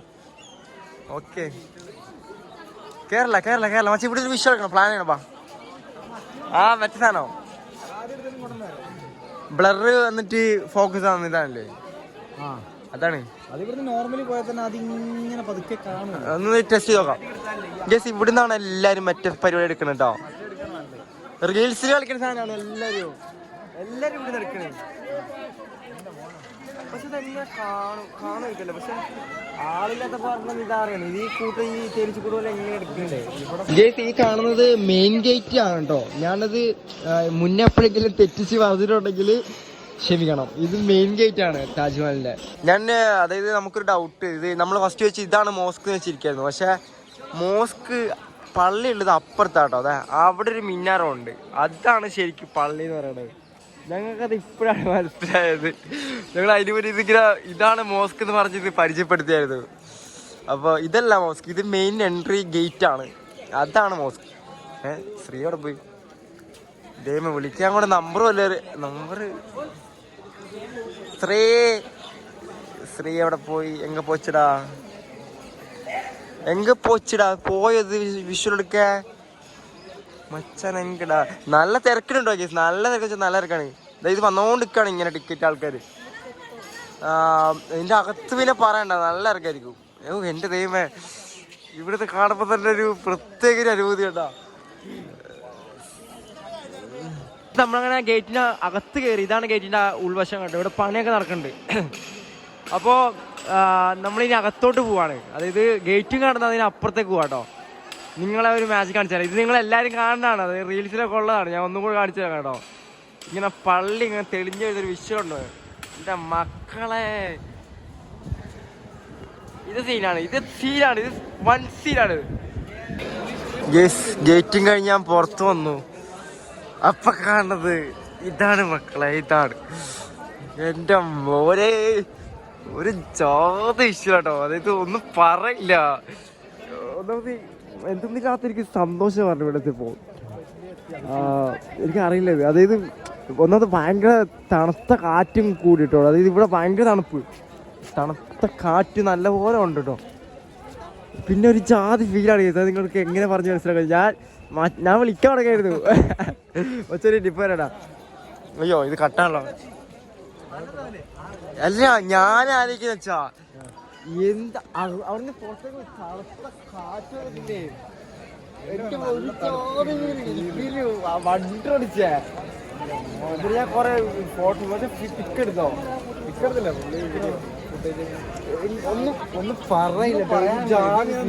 [SPEAKER 1] ഓക്കെ, കേരള മച്ചി ഇവിടെ ഒരു വിഷയം എടുക്കണം, പ്ലാൻ ചെയ്യണപ്പാ. ആ മറ്റേ സാധനോ ബ്ലറ് വന്നിട്ട് ഫോക്കസ് ആവുന്ന ഇതാണല്ലേ. അതാണ്.
[SPEAKER 2] അത് ഇവിടുന്ന് നോർമലി പോയാൽ തന്നെ അതിങ്ങനെ പതുക്കെ കാണും.
[SPEAKER 1] ഒന്ന് ടെസ്റ്റ് ചെയ്ത് നോക്കാം. ഗസ് ഇവിടുന്നാണ് എല്ലാരും മറ്റേ പരിപാടി എടുക്കുന്നത് കേട്ടോ. റീൽസിൽ കളിക്കുന്ന സാധനമാണ് എല്ലാരും ഇവിടെ എടുക്കണേ. പക്ഷെ ഇതെങ്ങനെ കാണുന്നില്ല. പക്ഷെ ആളില്ലാത്ത പറഞ്ഞത് ഇതറിയണം. ഇത് ഈ കൂട്ടം ഈ തേരിച്ചു കൂടുതൽ എങ്ങനെ എടുക്കണ്ടേ. ഗേറ്റ് ഈ കാണുന്നത് മെയിൻ ഗേറ്റ് ആണ് കേട്ടോ. ഞാനത് മുന്നേ എപ്പോഴെങ്കിലും തെറ്റിച്ച് പറഞ്ഞിട്ടുണ്ടെങ്കിൽ ക്ഷമിക്കണം. ഇത് മെയിൻ ഗേറ്റ് ആണ് താജ്മഹലിന്റെ. അതായത് നമുക്കൊരു ഡൗട്ട്, ഇത് നമ്മൾ ഫസ്റ്റ് വെച്ച് ഇതാണ് മോസ്ക് എന്ന് വെച്ചിരിക്കായിരുന്നു. പക്ഷെ മോസ്ക് പള്ളി ഉള്ളത് അപ്പുറത്താട്ടോ. അതെ അവിടെ ഒരു മിന്നാരമുണ്ട്, അതാണ് ശരിക്കും പള്ളി എന്ന് പറയുന്നത്. ഞങ്ങൾക്കത് ഇപ്പോഴാണ് മനസ്സിലായത്. ഞങ്ങൾ അതിന് മുന്നേ ഇതിങ്ങനെ ഇതാണ് മോസ്ക് എന്ന് പറഞ്ഞത് പരിചയപ്പെടുത്തിയായിരുന്നു. അപ്പോൾ ഇതല്ല മോസ്ക്, ഇത് മെയിൻ എൻട്രി ഗേറ്റ് ആണ്, അതാണ് മോസ്ക്. ശ്രീ അവിടെ പോയി ദൈവം വിളിക്കാൻ കൂടെ നമ്പർ ശ്രീ എവിടെ പോയി? എങ്ക പോച്ചിടാ പോയത് വിഷ്വൽ എടുക്ക മച്ചാൻ എങ്കടാ. നല്ല തിരക്കിനുണ്ടോ കേസ്? നല്ല തിരക്ക്, നല്ല തിരക്കാണ്. ഇത് വന്നോണ്ടിരിക്കാണ് ഇങ്ങനെ ടിക്കറ്റ് ആൾക്കാർ. ഇതിന്റെ അകത്ത് പിന്നെ പറയണ്ട, നല്ല തിരക്കായിരിക്കും. എന്റെ ദൈവമേ, ഇവിടുത്തെ കാണുമ്പോൾ തന്നെ ഒരു പ്രത്യേക ഒരു അനുഭൂതി കേട്ടാ. നമ്മളങ്ങനെ ഗേറ്റിന്റെ അകത്ത് കയറി. ഇതാണ് ഗേറ്റിന്റെ ഉൾവശം കേട്ടോ. ഇവിടെ പണിയൊക്കെ നടക്കുന്നുണ്ട്. അപ്പോൾ നമ്മളിനി അകത്തോട്ട് പോവാണ്. അതായത് ഗേറ്റും കാണുന്നത് അതിന് അപ്പുറത്തേക്ക് പോവാട്ടോ. നിങ്ങളെ ഒരു മാജിക് കാണിച്ചാൽ ഇത് നിങ്ങളെല്ലാവരും കാണുന്നതാണ്, അത് റീൽസിലൊക്കെ ഉള്ളതാണ്. ഞാൻ ഒന്നും കൂടി കാണിച്ചു തരാം കേട്ടോ. ഇങ്ങനെ പള്ളി ഇങ്ങനെ തെളിഞ്ഞ ഒരു വിഷയമുണ്ടോ എൻ്റെ മക്കളെ. ഇത് സീനാണ്, ഇത് വൺ സീനാണ്. ഗേറ്റും കഴിഞ്ഞ് ഞാൻ പുറത്ത് വന്നു. അപ്പൊ കാണുന്നത് ഇതാണ് മക്കളെ, ഇതാണ് എൻ്റെ മോനെ. ഒരു ജാത ഇഷ്യൂ കേട്ടോ. അതായത് ഒന്നും പറയില്ല. ഒന്നാമത് എന്തെന്നില്ലാത്ത എനിക്ക് സന്തോഷം പറഞ്ഞു ഇവിടുത്തെ ഇപ്പോൾ. എനിക്കറിയില്ല, അതായത് ഒന്നാമത് ഭയങ്കര തണുത്ത കാറ്റും കൂടിട്ടോ. അതായത് ഇവിടെ ഭയങ്കര തണുത്ത കാറ്റ് നല്ലപോലെ ഉണ്ട് കേട്ടോ. പിന്നെ ഒരു ജാതി ഫീലാണ് ചെയ്തത്. നിങ്ങൾക്ക് എങ്ങനെ പറഞ്ഞ് മനസ്സിലാക്കാം? ഞാൻ വിളിക്കാൻ തുടങ്ങിയായിരുന്നു. ഒച്ചൊരു ടിപ്പ് വരടാ. അയ്യോ ഇത് കട്ടാണല്ലോ. അല്ല ഞാൻ ആലോചിക്കുന്ന വെച്ചാ എന്താ അവിടുന്ന് പുറത്തേക്ക് തണുത്ത കാറ്റ് വന്നില്ലേ. എനിക്ക് വണ്ടടിച്ചേ. ഞാൻ കൊറേ ഫോട്ടോ പിക്ക് എടുത്തോ? ഒന്നും പറയില്ല.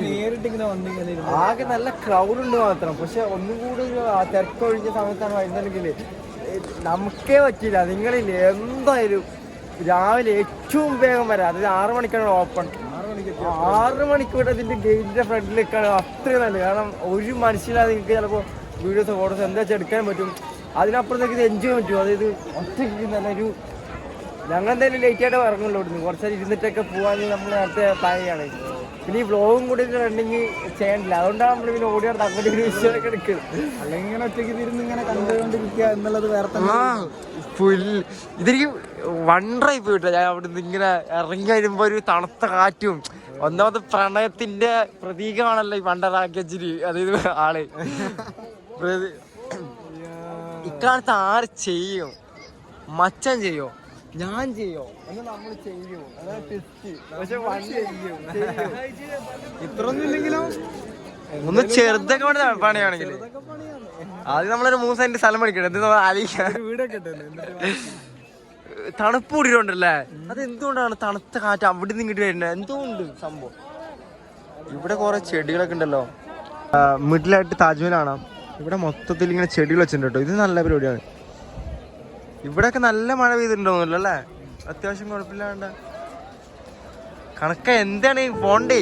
[SPEAKER 1] നേരിട്ടിങ്ങനെ വന്നിങ്ങനെ ആകെ നല്ല ക്രൗഡ് ഉണ്ട് മാത്രം. പക്ഷെ ഒന്നും കൂടി ഒരു തിരക്കൊഴിഞ്ഞ സമയത്താണ് വരുന്നെങ്കിൽ നമുക്കേ പറ്റില്ല. നിങ്ങളില്ലേ എന്തായാലും രാവിലെ ഏറ്റവും വേഗം വരാം. അതായത് 6 മണിക്കാണ് ഓപ്പൺ. 6 മണിക്കൂർ അതിന്റെ ഗേറ്റിന്റെ ഫ്രണ്ടിലേക്കാണ്. അത്രയും നല്ലത്. കാരണം ഒരു മനുഷ്യനാണ് നിങ്ങൾക്ക് ചിലപ്പോൾ വീഡിയോസ് ഫോട്ടോസ് എന്താ വെച്ചാൽ എടുക്കാൻ പറ്റും. അതിനപ്പുറത്തേക്ക് ഇത് എൻജോയ് ചെയ്യാൻ പറ്റും. അതായത് ഒറ്റയ്ക്ക് നല്ലൊരു ഞങ്ങൾ എന്തായാലും ലേറ്റ് ആയിട്ട് ഇറങ്ങുള്ളൂ. ഇവിടുന്ന് കുറച്ചേരം ഇരുന്നിട്ടൊക്കെ പോകാൻ നമ്മൾ നേരത്തെ പ്ലാൻ ചെയ്യാണ്. പിന്നെ ഈ വ്ളോഗും കൂടി റണ്ണിങ് ചെയ്യണ്ടില്ല. അതുകൊണ്ടാണ് നമ്മൾ പിന്നെ ഓടിയാണ് അങ്ങനെ ഒരു വിഷയമൊക്കെ എടുക്കുന്നത്. അല്ലെങ്കിൽ ഇങ്ങനെ ഒറ്റയ്ക്ക് ഇരുന്ന് ഇങ്ങനെ കണ്ടുകൊണ്ടിരിക്കുക എന്നുള്ളത് വേറെ ഇതെനിക്ക് വണ്ടറായി പോയിട്ടോ. ഞാൻ അവിടെ നിന്ന് ഇങ്ങനെ ഇറങ്ങി വരുമ്പോ ഒരു തണുത്ത കാറ്റും. ഒന്നാമത് പ്രണയത്തിന്റെ പ്രതീകമാണല്ലോ ഈ വണ്ടറാക്കിയച്ചിരി. അതായത് ആള് ഇക്കാലത്ത് ആര് ചെയ്യും? മച്ചൻ ചെയ്യോ? ഞാൻ ചെയ്യോ? എന്ന് നമ്മൾ ചെയ്യും. അതാണ് ടെസ്റ്റ്. പക്ഷെ ഇത്രയൊന്നും ഇല്ലെങ്കിലും ഒന്ന് ചെറുതൊക്കെ വേണ്ട പണിയാണെങ്കിൽ ആദ്യം നമ്മളൊരു 3 സെന്റ് സ്ഥലം മേടിക്കണം. എന്ത് വീടൊക്കെ തണുപ്പ് കൂടിയിട്ടുണ്ടല്ലേ. അതെന്തുകൊണ്ടാണ് തണുത്ത കാറ്റ് അവിടെ നിന്ന് ഇങ്ങോട്ട് വരുന്നത്? എന്തുകൊണ്ട് സംഭവം? ഇവിടെ കുറെ ചെടികളൊക്കെ ഉണ്ടല്ലോ. മിഡിലായിട്ട് താജ്മഹൽ കാണാം. ഇവിടെ മൊത്തത്തിൽ ഇങ്ങനെ ചെടികൾ വെച്ചിട്ടുണ്ട് കേട്ടോ. ഇത് നല്ല പരിപാടിയാണ്. ഇവിടെയൊക്കെ നല്ല മഴ പെയ്തിട്ടുണ്ടോന്നല്ലോ അല്ലേ? അത്യാവശ്യം കുഴപ്പമില്ലാണ്ട് കണക്ക. എന്താണ് പോണ്ടേ?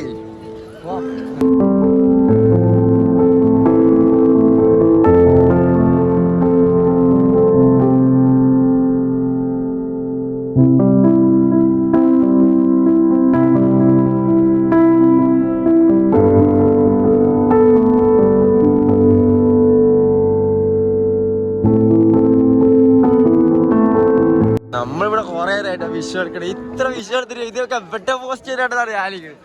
[SPEAKER 1] നമ്മളിവിടെ കുറെ നേരമായിട്ട് വിഷയം എടുക്കണേ. ഇത്ര വിഷയം എടുത്തിട്ട് ഇതൊക്കെ എവിടെ പോസ്റ്റ് ചെയ്തിട്ടാണ് ഞാനിരിക്കുന്നത്.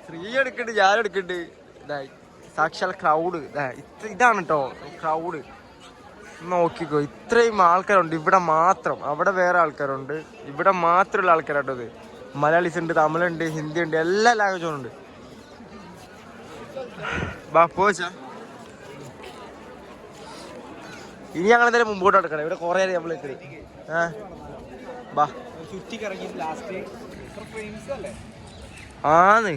[SPEAKER 1] സ്ത്രീ എടുക്കുന്നുണ്ട്, ഞാൻ എടുക്കുന്നുണ്ട്. ഇതായി സാക്ഷാൽ ക്രൗഡ്. ഇതാണ് കേട്ടോ ക്രൗഡ്. നോക്കിക്കോ, ഇത്രയും ആൾക്കാരുണ്ട് ഇവിടെ മാത്രം. അവിടെ വേറെ ആൾക്കാരുണ്ട്, ഇവിടെ മാത്രമുള്ള ആൾക്കാരാട്ടോ ഇത്. മലയാളീസ് ഉണ്ട്, തമിഴുണ്ട്, ഹിന്ദി ഉണ്ട്, എല്ലാ ലാംഗ്വേജും ഉണ്ട്. ബാ പോച്ചാ. ഇനി ഞങ്ങൾ എന്തായാലും മുമ്പോട്ട് എടുക്കണം. ഇവിടെ കുറേ നമ്മൾ ബാ
[SPEAKER 2] ചുറ്റി കറങ്ങി ലാസ്റ്റ്
[SPEAKER 1] ആന്ന്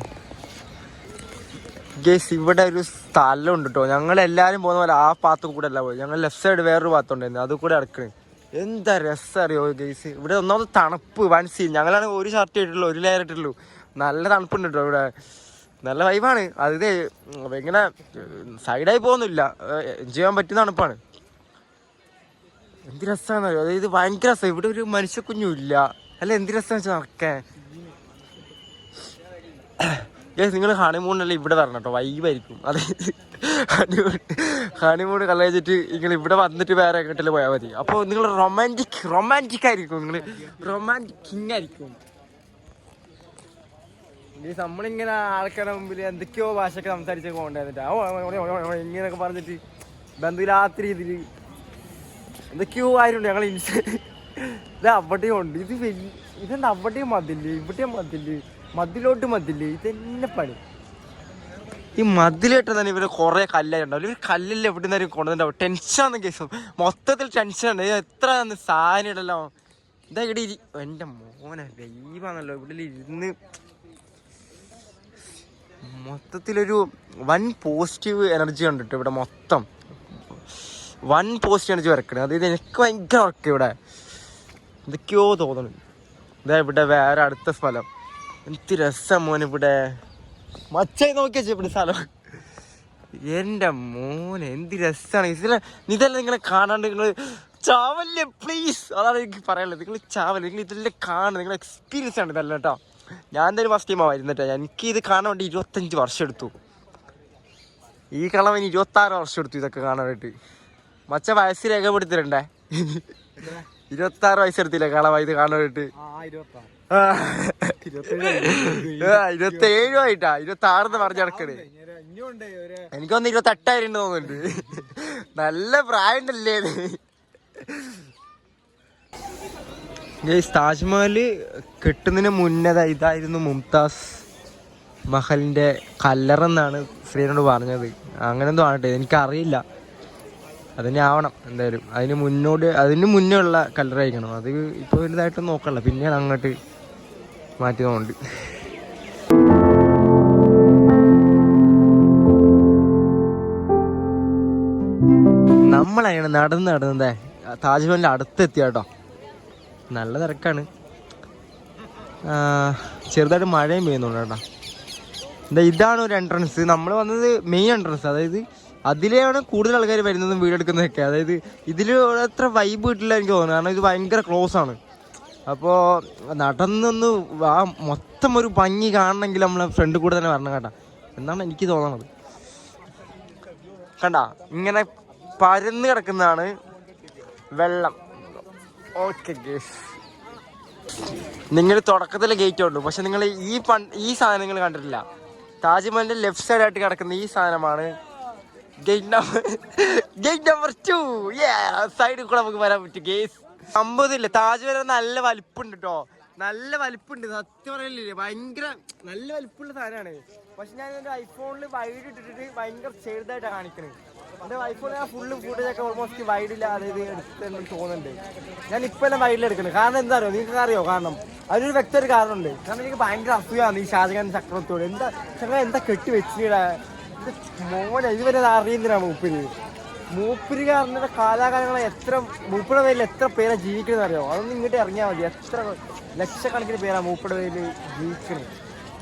[SPEAKER 1] ഗേസ്. ഇവിടെ ഒരു സ്ഥലം ഉണ്ട് കേട്ടോ. ഞങ്ങൾ എല്ലാവരും പോകുന്ന പോലെ ആ പാത്ത് കൂടെ അല്ല പോയി. ഞങ്ങൾ ലെഫ്റ്റ് സൈഡ് വേറൊരു പാത്തുണ്ടായിരുന്നു, അത് കൂടെ അടക്കണേ. എന്താ രസം അറിയോ ഗേസ്. ഇവിടെ ഒന്നാമത് തണുപ്പ് വൻസി. ഞങ്ങളാണെങ്കിൽ ഒരു ഷർട്ട് ഇട്ടിട്ടുള്ളൂ, ഒരു ലെയർ ഇട്ടിട്ടുള്ളൂ. നല്ല തണുപ്പുണ്ട് കേട്ടോ ഇവിടെ. നല്ല വൈബാണ്. അത് ഇങ്ങനെ സൈഡായി പോകുന്നില്ല, എൻജോയ് ചെയ്യാൻ പറ്റുന്ന തണുപ്പാണ്. എന്ത് രസമാണെന്ന് അറിയോ. അതായത് ഭയങ്കര രസം. ഇവിടെ ഒരു മനുഷ്യ കുഞ്ഞും ഇല്ല. അല്ല എന്ത് രസമാണെന്ന് വെച്ചാൽ നടക്കാൻ. നിങ്ങൾ ഹണിമൂണല്ലേ ഇവിടെ വരണം കേട്ടോ, വൈബായിരിക്കും. അതായത് ഹണിമൂൺ കളയിച്ചിട്ട് നിങ്ങൾ ഇവിടെ വന്നിട്ട് വേറെ എങ്ങോട്ടിൽ പോയാൽ മതി. അപ്പോൾ നിങ്ങൾ റൊമാൻറ്റിക് ആയിരിക്കും. നിങ്ങൾ റൊമാൻറ്റിക് കിങ് ആയിരിക്കും. നമ്മളിങ്ങനെ ആൾക്കാരുടെ മുമ്പിൽ എന്തൊക്കെയോ ഭാഷയൊക്കെ സംസാരിച്ചൊക്കെ കൊണ്ടുവന്നിട്ട് ഇങ്ങനെയൊക്കെ പറഞ്ഞിട്ട് ബന്ധുരാത്രി രീതിയിൽ എന്തൊക്കെയോ ആയിരുന്നു. ഞങ്ങൾ ഇത് അവിടെയും ഉണ്ട്, ഇതെന്താ അവിടെയും മതില്, ഇവിടെയും മതില്, മതിലോട്ട് മതില്. ഇതെന്നെ പണി. ഈ മതിലിട്ട് തന്നെ ഇവര് കുറെ കല്ലുണ്ടാവും. ഇവർ കല്ലിൽ എവിടെ നിന്നാലും കൊണ്ടുവന്നിട്ടുണ്ടാവും. ടെൻഷനാണ് കേസും, മൊത്തത്തിൽ ടെൻഷനുണ്ട്. ഇത് എത്ര സാധനം ഇടല്ലോ. ഇതാ ഇവിടെ എൻ്റെ മോനെ ദൈവമാണല്ലോ. ഇവിടെ ഇരുന്ന് മൊത്തത്തിലൊരു വൻ പോസിറ്റീവ് എനർജി കണ്ടിട്ട് ഇവിടെ മൊത്തം വൻ പോസിറ്റീവ് എനർജി വരക്കണേ. അതായത് എനിക്ക് ഭയങ്കര വർക്ക് ഇവിടെ എന്തൊക്കെയോ തോന്നണം. ഇതാ ഇവിടെ വേറെ അടുത്ത സ്ഥലം. എന്ത് രസം മോനെ ഇവിടെ. മച്ചായി നോക്കിയാ ഇവിടെ സ്ഥലം. എൻ്റെ മോനെ എന്ത് രസമാണ്. ഇതെല്ലാം നിങ്ങളെ കാണാണ്ട് നിങ്ങൾ ചാവല്ലേ പ്ലീസ്. അതാണ് എനിക്ക് പറയാനുള്ളത്. നിങ്ങൾ ചാവല്ലേ, നിങ്ങൾ ഇതെല്ലാം കാണുന്നത് നിങ്ങളെ എക്സ്പീരിയൻസ് ആണ് ഇതെല്ലാം കേട്ടോ. ഞാൻ എന്തായാലും ഫസ്റ്റ് ടൈമാണ് വരുന്നിട്ടാ. എനിക്ക് ഇത് കാണാൻ വേണ്ടി 25 വർഷം എടുത്തു. ഈ കളവന് 26 വർഷം എടുത്തു ഇതൊക്കെ കാണാനായിട്ട്. മച്ച വയസ്സ് രേഖപ്പെടുത്തിട്ടുണ്ടേ. 26 വയസ്സെടുത്തില്ലേ കളവ ഇത് കാണാനായിട്ട്. 27 ആയിട്ടാ, 26 പറഞ്ഞ നടക്കണേ. എനിക്കൊന്ന് 28 തോന്നുന്നുണ്ട്. നല്ല പ്രായം ഉണ്ടല്ലേ. താജ്മഹൽ കെട്ടുന്നതിന് മുന്നേ ഇതായിരുന്നു മുംതാസ് മഹലിന്റെ കല്ലറെന്നാണ് ശ്രീനോട് പറഞ്ഞത്. അങ്ങനെന്തോ ആണട്ടെ, എനിക്കറിയില്ല. അതിനെ ആവണം എന്തായാലും. അതിന് മുന്നേ ഉള്ള കല്ലറായിരിക്കണം. അത് ഇപ്പോൾ വലുതായിട്ടൊന്നും നോക്കണ്ട, പിന്നെയാണ് അങ്ങോട്ട് മാറ്റിയതുകൊണ്ട്. നമ്മളങ്ങനെ നടന്നേ താജ്മഹലിന്റെ അടുത്തെത്തിയ കേട്ടോ. നല്ല തിരക്കാണ്. ചെറുതായിട്ട് മഴയും പെയ്യുന്നുണ്ട് കേട്ടോ. ഇതാണ് ഒരു എൻട്രൻസ്. നമ്മൾ വന്നത് മെയിൻ എൻട്രൻസ്. അതായത് അതിലെയാണ് കൂടുതൽ ആൾക്കാർ വരുന്നതും വീഡിയോ എടുക്കുന്നതൊക്കെ. അതായത് ഇതിൽ അത്ര വൈബ് കിട്ടില്ല എനിക്ക് തോന്നുന്നു. കാരണം ഇത് ഭയങ്കര ക്ലോസ് ആണ്. അപ്പോൾ നടന്നൊന്ന് ആ മൊത്തം ഒരു ഭംഗി കാണണമെങ്കിൽ നമ്മളെ ഫ്രണ്ട് കൂടെ തന്നെ വരണം കേട്ടോ എന്നാണ് എനിക്ക് തോന്നണത്. കണ്ട ഇങ്ങനെ പരന്ന് കിടക്കുന്നതാണ് വെള്ളം. ഓക്കെ ഗേസ്, നിങ്ങൾ തുടക്കത്തിലെ ഗേറ്റ് ഉണ്ട്, പക്ഷെ നിങ്ങൾ ഈ സാധനം നിങ്ങൾ കണ്ടിട്ടില്ല. താജ്മഹലിന്റെ ലെഫ്റ്റ് സൈഡായിട്ട് കിടക്കുന്ന ഈ സാധനമാണ് ഗേറ്റ് നമ്പർ 2. സൈഡിൽ കൂടെ നമുക്ക് വരാൻ പറ്റും ഗേസ്. സംഭവത്തില്ല, താജ്മഹൽ നല്ല വലിപ്പുണ്ട് കേട്ടോ. നല്ല വലിപ്പുണ്ട്, സത്യം പറയലില്ലേ. ഭയങ്കര നല്ല വലിപ്പുള്ള സാധനമാണ്. പക്ഷെ ഞാൻ എൻ്റെ ഐഫോണിൽ വൈഡ് ഇട്ടിട്ട് ഭയങ്കര ചെറുതായിട്ടാണ് കാണിക്കണത്. എൻ്റെ ഐഫോണിൽ ഞാൻ ഫുള്ള് ഫുട്ടേജൊക്കെ ഓൾമോസ്റ്റ് വൈഡില്ല അതായത് എടുത്തെന്ന് തോന്നുന്നുണ്ട്. ഞാൻ ഇപ്പോൾ എല്ലാം വൈഡിൽ എടുക്കുന്നത്. കാരണം എന്താ അറിയോ, നിങ്ങൾക്ക് അറിയോ കാരണം? അതിനൊരു വ്യക്തമൊരു കാരണമുണ്ട്. കാരണം എനിക്ക് ഭയങ്കര അസൂയാണ് ഈ ഷാജഹാൻ ചക്രവർത്തിയോട്. എന്താ കെട്ടി വെച്ചിടാ മോനെ. ഇതുവരെ അറിയുന്നില്ല മൂപ്പര് കാരണയുടെ കാലാകാലങ്ങളെ മൂപ്പയുടെ പേരിൽ എത്ര പേരാ ജീവിക്കുന്നത് അറിയോ? അതൊന്നും ഇങ്ങോട്ട് ഇറങ്ങിയാൽ മതി. എത്ര ലക്ഷക്കണക്കിന് പേരാ മൂപ്പയുടെ പേരിൽ ജീവിക്കുന്നത്.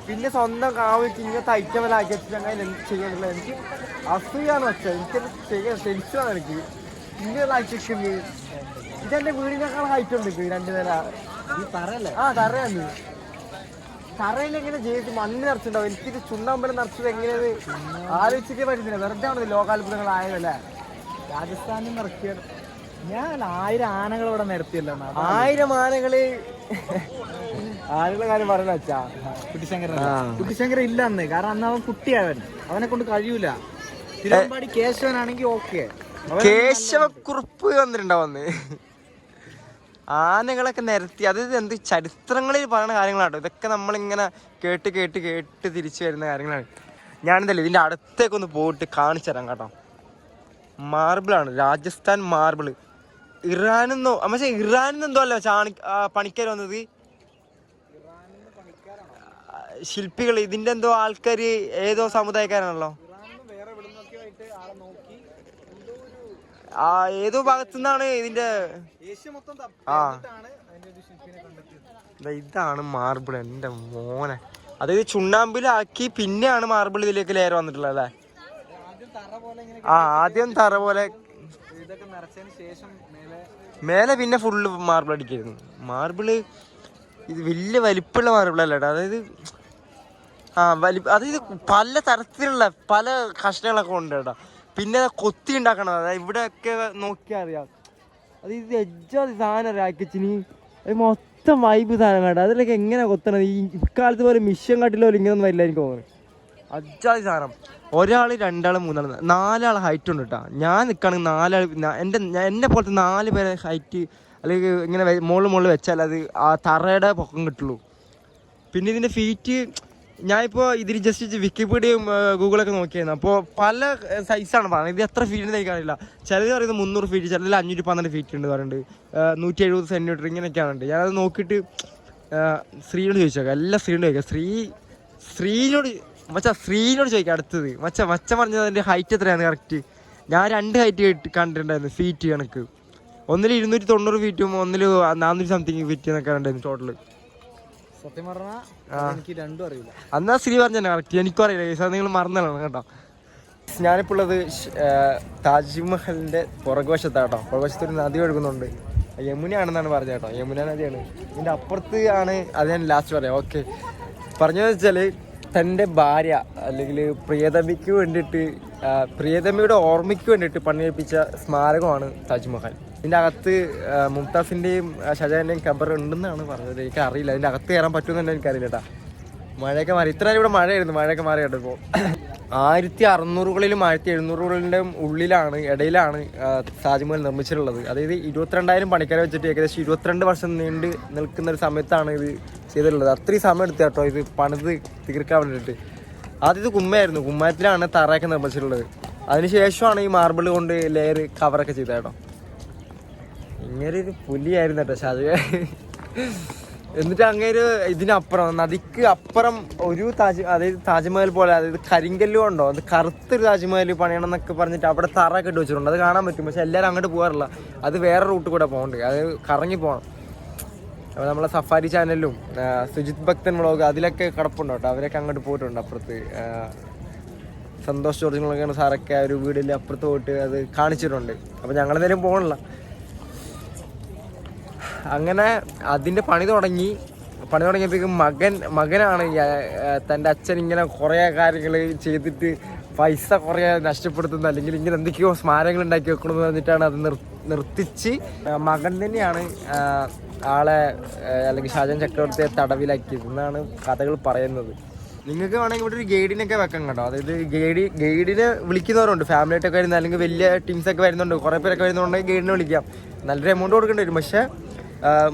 [SPEAKER 1] പിന്നെ സ്വന്തം കാവിട്ട് ഇങ്ങനത്തെ ഐറ്റമെല്ലാം വെച്ചിട്ട് അങ്ങനെ എന്ത് ചെയ്യാനുള്ള എനിക്ക് അസൂയാണ് വെച്ചാൽ. എനിക്കത് ചെയ്യാൻ ടെൻഷനാണ് എനിക്ക്. ഇങ്ങനെയുള്ള ഐറ്റക്കുന്നത് ഇതെന്റെ വീടിനേക്കാൾ ഹൈറ്റ് ഉണ്ട്. 2 നില തറയല്ലേ? തറയാണ്. തറയിലെങ്ങനെ ജീവിച്ച് മണ്ണ് നിറച്ചിട്ടുണ്ടാവും. എനിക്കിത് ചുണ്ണാമ്പലം നിറച്ചത് എങ്ങനെയത് ആലോചിച്ചിട്ടേ പറ്റുന്നില്ല. വെറുതെ ആണ് ലോകാത്ഭുതങ്ങളായതല്ലേ. രാജസ്ഥാനിൽ നിറക്കിയ ഞാൻ 1000 ആനകൾ ഇവിടെ നിരത്തിയല്ലോ. 1000 ആനകള് ആനകളുടെ കാര്യം പറഞ്ഞ വെച്ചാ കുട്ടിശങ്കര ഇല്ല അന്ന്. കാരണം അന്ന് അവൻ കുട്ടിയാവൻ, അവനെ കൊണ്ട് കഴിയൂല. തിരുവമ്പാടി കേശവനാണെങ്കിൽ ഓക്കെ. കേശവക്കുറുപ്പ് വന്നിട്ടുണ്ടാവുന്ന്. ആനകളൊക്കെ നിരത്തി, അതായത് എന്ത് ചരിത്രങ്ങളിൽ പറയുന്ന കാര്യങ്ങളാട്ടോ ഇതൊക്കെ. നമ്മളിങ്ങനെ കേട്ട് കേട്ട് കേട്ട് തിരിച്ചു വരുന്ന കാര്യങ്ങളാണ്. ഞാനെന്തല്ലേ ഇതിൻ്റെ അടുത്തേക്കൊന്ന് പോയിട്ട് കാണിച്ചു തരാം കേട്ടോ. മാർബിളാണ്, രാജസ്ഥാൻ മാർബിള്. ഇറാനെന്നോ പക്ഷേ ഇറാനെന്നെന്തോ അല്ല പണിക്കാർ വന്നത്, ശില്പികൾ. ഇതിൻ്റെ എന്തോ ആൾക്കാർ ഏതോ സമുദായക്കാരാണല്ലോ. ഏതോ ഭാഗത്തുനിന്നാണ് ഇതിന്റെ. ഇതാണ് മാർബിൾ എൻ്റെ മോനെ. അതായത് ചുണ്ണാമ്പിലാക്കി പിന്നെയാണ് മാർബിൾ ഇതിലേക്ക് ലെയർ വന്നിട്ടുള്ളത് അല്ലേ? ആദ്യം തറ പോലെ മേലെ പിന്നെ ഫുള്ള് മാർബിൾ അടിക്കായിരുന്നു. മാർബിള് ഇത് വലിയ വലിപ്പമുള്ള മാർബിളല്ല കേട്ടോ. അതായത് അതായത് പല തരത്തിലുള്ള പല കഷ്ണങ്ങളൊക്കെ ഉണ്ട് കേട്ടോ. പിന്നെ കൊത്തി ഉണ്ടാക്കണം. അതായത് ഇവിടെയൊക്കെ നോക്കിയാൽ അറിയാം. അത് ഇത് എജ്ജാതി സാധനം രാക്കിച്ചിന് അത് മൊത്തം വൈബ് സാധനം കേട്ടോ. അതിലൊക്കെ എങ്ങനെ കൊത്തണത്? ഈ ഇക്കാലത്ത് പോലെ മിഷൻ കാട്ടിലോ ഇങ്ങനൊന്നും വരില്ല എനിക്ക് തോന്നുന്നത്. അജ്ജാതി സാധനം. ഒരാൾ, രണ്ടാൾ, മൂന്നാൾ, 4 ആൾ ഹൈറ്റ് ഉണ്ട് കേട്ടോ. ഞാൻ നിൽക്കുകയാണെങ്കിൽ 4 ആൾ, എന്നെ പോലത്തെ 4 പേരെ ഹൈറ്റ് അല്ലെങ്കിൽ ഇങ്ങനെ മുകളിൽ വെച്ചാൽ അത് ആ തറയുടെ പൊക്കം കിട്ടുള്ളൂ. പിന്നെ ഇതിൻ്റെ ഫീറ്റ് ഞാനിപ്പോൾ ഇതിൽ ജസ്റ്റ് വിക്കിപീഡിയയും ഗൂഗിളൊക്കെ നോക്കിയായിരുന്നു. അപ്പോൾ പല സൈസാണ് പറയുന്നത്. ഇത് എത്ര ഫീറ്റിന് എനിക്കറിയില്ല. ചിലത് പറയുന്നത് 300 ഫീറ്റ്, ചിലതിൽ 512 ഫീറ്റ് ഉണ്ട് പറയുന്നുണ്ട്, 170 സെൻറ്റിമീറ്റർ ഇങ്ങനെയൊക്കെയാണ്. ഞാനത് നോക്കിയിട്ട് ശ്രീനോട് ചോദിച്ചേക്കാം. എല്ലാ ശ്രീനോട് ചോദിക്കാം. ശ്രീനോട് ചോദിക്കാം അടുത്തത്. മച്ച പറഞ്ഞത് അതിൻ്റെ ഹൈറ്റ് എത്രയാണ് കറക്റ്റ്? ഞാൻ 2 ഹൈറ്റ് കണ്ടിട്ടുണ്ടായിരുന്നു ഫീറ്റ് കണക്ക്. ഒന്നിൽ 290 ഫീറ്റും ഒന്നിൽ 400 സംതിങ് ഫീറ്റ് എന്നൊക്കെ ഉണ്ടായിരുന്നു ടോട്ടല്.
[SPEAKER 2] സത്യം പറഞ്ഞാൽ എനിക്ക് രണ്ടും അറിയില്ല.
[SPEAKER 1] അന്നാ ശ്രീ പറഞ്ഞാൽ കറക്റ്റ്. എനിക്കും അറിയില്ല, നിങ്ങൾ മറന്നതാണ് കേട്ടോ. ഞാനിപ്പോൾ ഉള്ളത് താജ്മഹലിൻ്റെ പുറകുവശത്താട്ടോ. പുറകുവശത്തൊരു നദി ഒഴുകുന്നുണ്ട്. യമുനയാണെന്നാണ് പറഞ്ഞത് കേട്ടോ. യമുന നദിയാണ്. ഇതിൻ്റെ അപ്പുറത്ത് ആണ്. അത് ഞാൻ ലാസ്റ്റ് പറയാം. ഓക്കെ, പറഞ്ഞതെന്ന് വെച്ചാൽ തൻ്റെ ഭാര്യ അല്ലെങ്കിൽ പ്രിയതമയ്ക്ക് വേണ്ടിയിട്ട്, പ്രിയതമയുടെ ഓർമ്മയ്ക്ക് വേണ്ടിയിട്ട് പണിയെടുപ്പിച്ച സ്മാരകമാണ് താജ്മഹൽ. ഇതിൻ്റെ അകത്ത് മുംതാസിൻ്റെയും ഷാജഹാൻ്റെയും ഖബർ ഉണ്ടെന്നാണ് പറഞ്ഞത്. എനിക്ക് അറിയില്ല അതിൻ്റെ അകത്ത് കയറാൻ പറ്റുമെന്ന് എനിക്കറിയില്ല കേട്ടോ. മഴയൊക്കെ മാറി. ഇത്ര ഇവിടെ മഴയായിരുന്നു. മഴയൊക്കെ മാറി കേട്ടോ. ഇപ്പോൾ 1600കളിലും 1700കളുടെയും ഇടയിലാണ് താജ്മഹൽ നിർമ്മിച്ചിട്ടുള്ളത്. അതായത് 22,000 പണിക്കാരെ വെച്ചിട്ട് ഏകദേശം 22 വർഷം നീണ്ട് നിൽക്കുന്ന ഒരു സമയത്താണ് ഇത് ചെയ്തിട്ടുള്ളത്. അത്രയും സമയം എടുത്തു കേട്ടോ ഇത് പണിത് തീർക്കാൻ വേണ്ടിയിട്ട്. ആദ്യം ഇത് കുമ്മയായിരുന്നു. കുമ്മയത്തിലാണ് തറയൊക്കെ നിർമ്മിച്ചിട്ടുള്ളത്. അതിനുശേഷമാണ് ഈ മാർബിൾ കൊണ്ട് ലെയർ കവറൊക്കെ ചെയ്തത് കേട്ടോ. ഇങ്ങനെ ഒരു പുലിയായിരുന്നു കേട്ടോ ഷാജഹാൻ. എന്നിട്ട് അങ്ങനെ ഇതിനപ്പുറം, നദിക്ക് അപ്പുറം ഒരു അതായത് താജ്മഹൽ പോലെ, അതായത് കരിങ്കല്ല് കൊണ്ടോ അത് കറുത്തൊരു താജ്മഹൽ പണിയണം എന്നൊക്കെ പറഞ്ഞിട്ട് അവിടെ തറയൊക്കെ ഇട്ട് വെച്ചിട്ടുണ്ട്. അത് കാണാൻ പറ്റും. പക്ഷെ എല്ലാവരും അങ്ങോട്ട് പോകാറില്ല. അത് വേറെ റൂട്ട് കൂടെ പോകണ്ട്. അത് കറങ്ങി പോകണം. അപ്പോൾ നമ്മളെ സഫാരി ചാനലിലും സുജിത് ഭക്തൻ വ്ളോഗ് അതിലൊക്കെ കിടപ്പുണ്ട് കേട്ടോ. അവരൊക്കെ അങ്ങോട്ട് പോയിട്ടുണ്ട്. അപ്പുറത്ത് സന്തോഷ് ജോർജിങ്ങളൊക്കെയാണ് സാറൊക്കെ ഒരു വീടിൽ അപ്പുറത്ത് പോയിട്ട് അത് കാണിച്ചിട്ടുണ്ട്. അപ്പോൾ ഞങ്ങളെന്തായാലും പോകണില്ല. അങ്ങനെ അതിൻ്റെ പണി തുടങ്ങിയപ്പോഴേക്കും മകനാണ് തൻ്റെ അച്ഛൻ ഇങ്ങനെ കുറേ കാര്യങ്ങൾ ചെയ്തിട്ട് പൈസ കുറേ നഷ്ടപ്പെടുത്തുന്നത്, അല്ലെങ്കിൽ ഇങ്ങനെ എന്തൊക്കെയോ സ്മാരകങ്ങൾ ഉണ്ടാക്കി വെക്കണമെന്ന് പറഞ്ഞിട്ടാണ് അത് നിർത്തിച്ച് മകൻ തന്നെയാണ് ആളെ അല്ലെങ്കിൽ ഷാജഹാൻ ചക്രവർത്തിയെ തടവിലാക്കിയത് എന്നാണ് കഥകൾ പറയുന്നത്. നിങ്ങൾക്ക് വേണമെങ്കിൽ ഇവിടെ ഒരു ഗൈഡിനൊക്കെ വെക്കാം കേട്ടോ. അതായത് ഗൈഡിനെ വിളിക്കുന്നവരുണ്ട്. ഫാമിലി ആയിട്ടൊക്കെ വരുന്നത് അല്ലെങ്കിൽ വലിയ ടീംസൊക്കെ വരുന്നുണ്ട്. കുറേ പേരൊക്കെ വരുന്നുണ്ടെങ്കിൽ ഗൈഡിനെ വിളിക്കാം. നല്ലൊരു എമൗണ്ട് കൊടുക്കേണ്ടി വരും. പക്ഷേ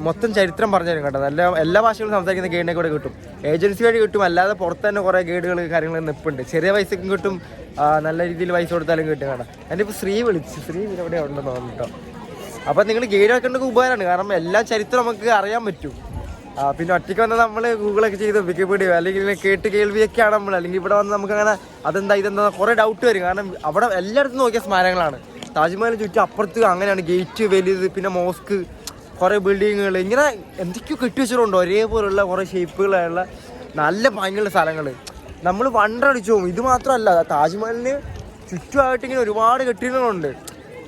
[SPEAKER 1] മൊത്തം ചരിത്രം പറഞ്ഞു തരും കേട്ടോ. എല്ലാ ഭാഷകളും സംസാരിക്കുന്ന ഗൈഡിനെ കൂടെ കിട്ടും. ഏജൻസി വഴി കിട്ടും. അല്ലാതെ പുറത്ത് തന്നെ കുറേ ഗൈഡുകൾ കാര്യങ്ങൾ നിൽപ്പുണ്ട്. ചെറിയ പൈസക്കും കിട്ടും, നല്ല രീതിയിൽ പൈസ കൊടുത്താലും കിട്ടും കേട്ടോ. എൻ്റെ ഇപ്പോൾ ശ്രീ ഇവിടെ ഉണ്ടെന്ന് തോന്നുന്നു കേട്ടോ. അപ്പോൾ നിങ്ങൾ ഗൈഡ് വെക്കേണ്ടത് ഉപകാരമാണ്. കാരണം എല്ലാ ചരിത്രം നമുക്ക് അറിയാൻ പറ്റും. പിന്നെ ഒറ്റയ്ക്ക് വന്നാൽ നമ്മൾ ഗൂഗിളൊക്കെ ചെയ്ത് വിക്കിപീഡിയ അല്ലെങ്കിൽ കേട്ട് കേൾവിയൊക്കെയാണ് നമ്മൾ. അല്ലെങ്കിൽ ഇവിടെ വന്ന് നമുക്ക് അങ്ങനെ ഇതെന്താ കുറേ ഡൗട്ട് വരും. കാരണം അവിടെ എല്ലായിടത്തും നോക്കിയ സ്മാരകങ്ങളാണ്. താജ്മഹലിന് ചുറ്റും അപ്പുറത്ത് അങ്ങനെയാണ് ഗേറ്റ് വലുത്, പിന്നെ മോസ്ക്, കുറേ ബിൽഡിങ്ങുകൾ, ഇങ്ങനെ എന്തൊക്കെയോ കെട്ടിവെച്ചിട്ടുണ്ടോ ഒരേപോലുള്ള കുറേ ഷേപ്പുകളുള്ള നല്ല ഭംഗിയുള്ള സ്ഥലങ്ങൾ. നമ്മൾ വണ്ടടിച്ചു പോകും. ഇത് മാത്രമല്ല, താജ്മഹലിന് ചുറ്റുമായിട്ട് ഇങ്ങനെ ഒരുപാട് കെട്ടിടങ്ങളുണ്ട്.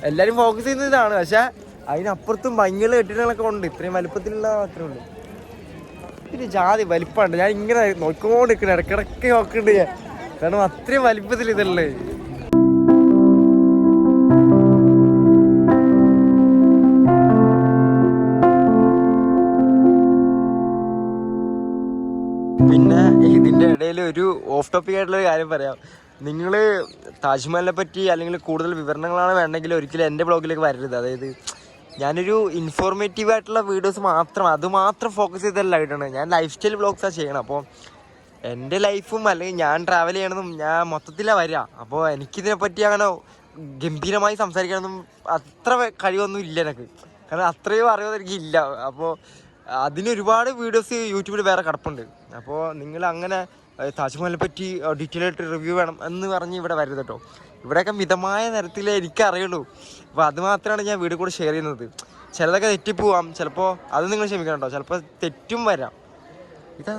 [SPEAKER 1] എല്ലാവരും ഫോക്കസ് ചെയ്യുന്നത് ഇതാണ്. പക്ഷേ അതിനപ്പുറത്തും ഭംഗിയുള്ള കെട്ടിടങ്ങളൊക്കെ ഉണ്ട്. ഇത്രയും വലുപ്പത്തിലുള്ള മാത്രമേ ഉള്ളൂ. പിന്നെ ജാതി വലിപ്പമുണ്ട്. ഞാൻ ഇങ്ങനെ നോക്കിക്കൊണ്ടിരിക്കണം, ഇടയ്ക്കിടയ്ക്ക് നോക്കുന്നുണ്ട് ഞാൻ. കാരണം അത്രയും വലിപ്പത്തിൽ ഇതല്ലേ. പിന്നെ ഇതിൻ്റെ ഇടയിൽ ഒരു ഓഫ് ടോപ്പിക് ആയിട്ടുള്ളൊരു കാര്യം പറയാം. നിങ്ങൾ താജ്മഹലിനെ പറ്റി അല്ലെങ്കിൽ കൂടുതൽ വിവരണങ്ങളാണ് വേണ്ടെങ്കിൽ ഒരിക്കലും എൻ്റെ ബ്ലോഗിലേക്ക് വരരുത്. അതായത് ഞാനൊരു ഇൻഫോർമേറ്റീവ് ആയിട്ടുള്ള വീഡിയോസ് മാത്രം അത് മാത്രം ഫോക്കസ് ചെയ്തല്ല ഇടണം. ഞാൻ ലൈഫ് സ്റ്റൈൽ വ്ളോഗ്സാണ് ചെയ്യണം. അപ്പോൾ എൻ്റെ ലൈഫും അല്ലെങ്കിൽ ഞാൻ ട്രാവൽ ചെയ്യണതും ഞാൻ മൊത്തത്തിലാണ് വരിക. അപ്പോൾ എനിക്കിതിനെപ്പറ്റി അങ്ങനെ ഗംഭീരമായി സംസാരിക്കാനൊന്നും അത്ര കഴിവൊന്നും ഇല്ല എനിക്ക്. കാരണം അത്രയും അറിവൊന്നും എനിക്കില്ല. അപ്പോൾ അതിനൊരുപാട് വീഡിയോസ് യൂട്യൂബിൽ വേറെ കിടപ്പുണ്ട്. അപ്പോൾ നിങ്ങൾ അങ്ങനെ താജ്മഹലിനെ പറ്റി ഡീറ്റെയിൽ ആയിട്ട് റിവ്യൂ വേണം എന്ന് പറഞ്ഞ് ഇവിടെ വരരുത് കേട്ടോ. ഇവിടെയൊക്കെ മിതമായ തരത്തിലേ എനിക്കറിയുള്ളൂ. അപ്പോൾ അത് മാത്രമാണ് ഞാൻ വീഡിയോ കൂടെ ഷെയർ ചെയ്യുന്നത്. ചിലതൊക്കെ തെറ്റിപ്പോവാം, ചിലപ്പോൾ അത് നിങ്ങൾ ക്ഷമിക്കണം കേട്ടോ. ചിലപ്പോൾ തെറ്റും വരാം. ഇതാ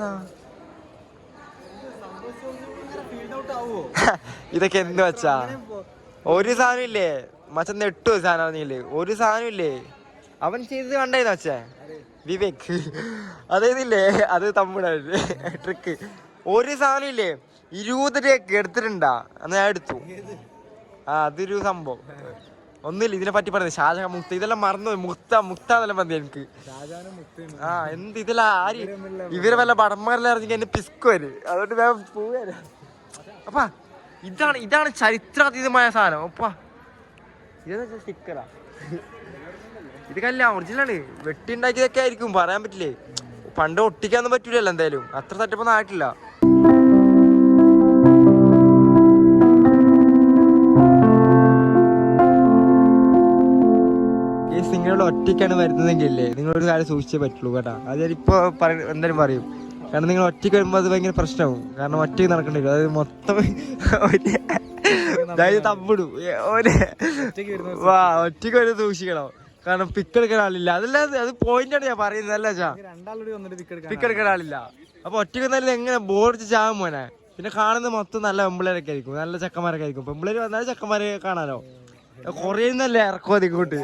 [SPEAKER 1] ഇതൊക്കെ എന്ത് വെച്ചാ ഒരു സാധനം ഇല്ലേ മച്ച നെട്ടു സാധനം അറിഞ്ഞില്ലേ? ഒരു സാധനം ഇല്ലേ അവൻ ചെയ്തത് കണ്ടേന്ന് വെച്ചേ വിവേക് അതേന്നില്ലേ അത് തമ്മിലാണ് ട്രിക്ക്. ഒരു സാധനം ഇല്ലേ 20 രൂപ എടുത്തിട്ടുണ്ടാ എന്ന് ഞാൻ എടുത്തു. അതൊരു സംഭവം ഒന്നുമില്ല. ഇതിനെ പറ്റി പറയുന്നത് ഷാജഹാൻ മുക്ത ഇതെല്ലാം മറന്നു. മുക്താന്നെല്ലാം മതി എനിക്ക്. എന്ത് ഇതെല്ലാം ആര് ഇവരെ വല്ല പടന്മാരെല്ലാം അറിഞ്ഞെങ്കിൽ എന്നെ പിസ്കുവര്. അതുകൊണ്ട് ഞാൻ പോവാ. അപ്പാ ഇതാണ് ചരിത്രാതീതമായ സാധനം. അപ്പാ ഇതെന്ന് സ്റ്റിക്കറാ. ഇത് കല്ല ഒറിജിനലാണ്. വെട്ടി ഉണ്ടാക്കിയതൊക്കെ ആയിരിക്കും, പറയാൻ പറ്റില്ലേ. പണ്ട് ഒട്ടിക്കാനൊന്നും പറ്റൂലല്ലോ. എന്തായാലും അത്ര സെറ്റപ്പൊന്നും ആയിട്ടില്ല. നിങ്ങളുടെ ഒറ്റയ്ക്കാണ് വരുന്നതെങ്കിലേ നിങ്ങളൊരു കാര്യം സൂക്ഷിച്ചേ പറ്റുള്ളൂ കേട്ടോ. അത് ഞാനിപ്പോൾ എന്തായാലും പറയും. കാരണം നിങ്ങൾ ഒറ്റയ്ക്ക് വരുമ്പോൾ അത് ഭയങ്കര പ്രശ്നമാവും. കാരണം ഒറ്റയ്ക്ക് നടക്കേണ്ടി വരും. അതായത് മൊത്തം തമ്മിടും. ഒറ്റയ്ക്ക് വരും സൂക്ഷിക്കണം. കാരണം പിക്കെടുക്കാൻ ആളില്ല. അതല്ല അത് പോയിന്റാണ് ഞാൻ പറയുന്നത്. അല്ല ചാ പിക്കെടുക്കാൻ ആളില്ല. അപ്പൊ ഒറ്റയ്ക്ക് നല്ല എങ്ങനെ ബോർഡിച്ച് ചാകും മോനെ. പിന്നെ കാണുന്നത് മൊത്തം നല്ല പെമ്പിളേരൊക്കെ ആയിരിക്കും, നല്ല ചെക്കന്മാരൊക്കെ ആയിരിക്കും. പെമ്പിളേര് വന്നാലും ചെക്കന്മാരെ കാണാനോ കൊറേന്നല്ലേ ഇറക്കോ അതിങ്ങോട്ട്.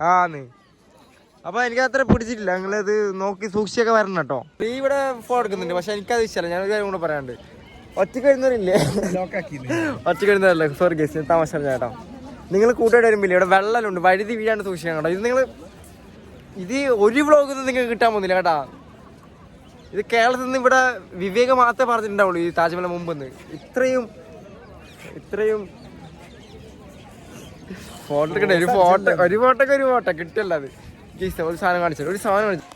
[SPEAKER 1] ആന്ന് അപ്പൊ എനിക്ക് അത്ര പിടിച്ചിട്ടില്ല. നിങ്ങളത് നോക്കി സൂക്ഷിച്ചൊക്കെ വരണം കേട്ടോ. നീ ഇവിടെ ഫോൺ എടുക്കുന്നുണ്ട്, പക്ഷെ എനിക്കത് ഇഷ്ടമല്ല. ഞാനൊരു കാര്യം കൂടെ പറയാണ്ട്. ഒറ്റയ്ക്ക് വരുന്നവരില്ലേ ഒറ്റയ്ക്ക് വരുന്നവരല്ലേ സോറി ഗേസ് താമസ കേട്ടോ. നിങ്ങൾ കൂട്ടായിട്ട് വരുമ്പില്ലേ ഇവിടെ വെള്ളമുണ്ട്, വഴുതി വീഴാണ്ട് സൂക്ഷിക്കണം കേട്ടോ. ഇത് നിങ്ങൾ ഇത് ഒരു വ്ളോഗൊന്നും നിങ്ങൾക്ക് കിട്ടാൻ പോകുന്നില്ല കേട്ടാ. ഇത് കേരളത്തിൽ നിന്ന് ഇവിടെ വിവേക് മാത്രമേ പറഞ്ഞിട്ടുണ്ടാവുള്ളൂ ഈ താജ്മഹൽ മുമ്പെന്ന്. ഇത്രയും ഫോട്ടോ എടുക്കണ്ടേ? ഒരു ഫോട്ടോ കിട്ടിയല്ല അത്. ഗേസ് ഒരു സാധനം കാണിച്ചു.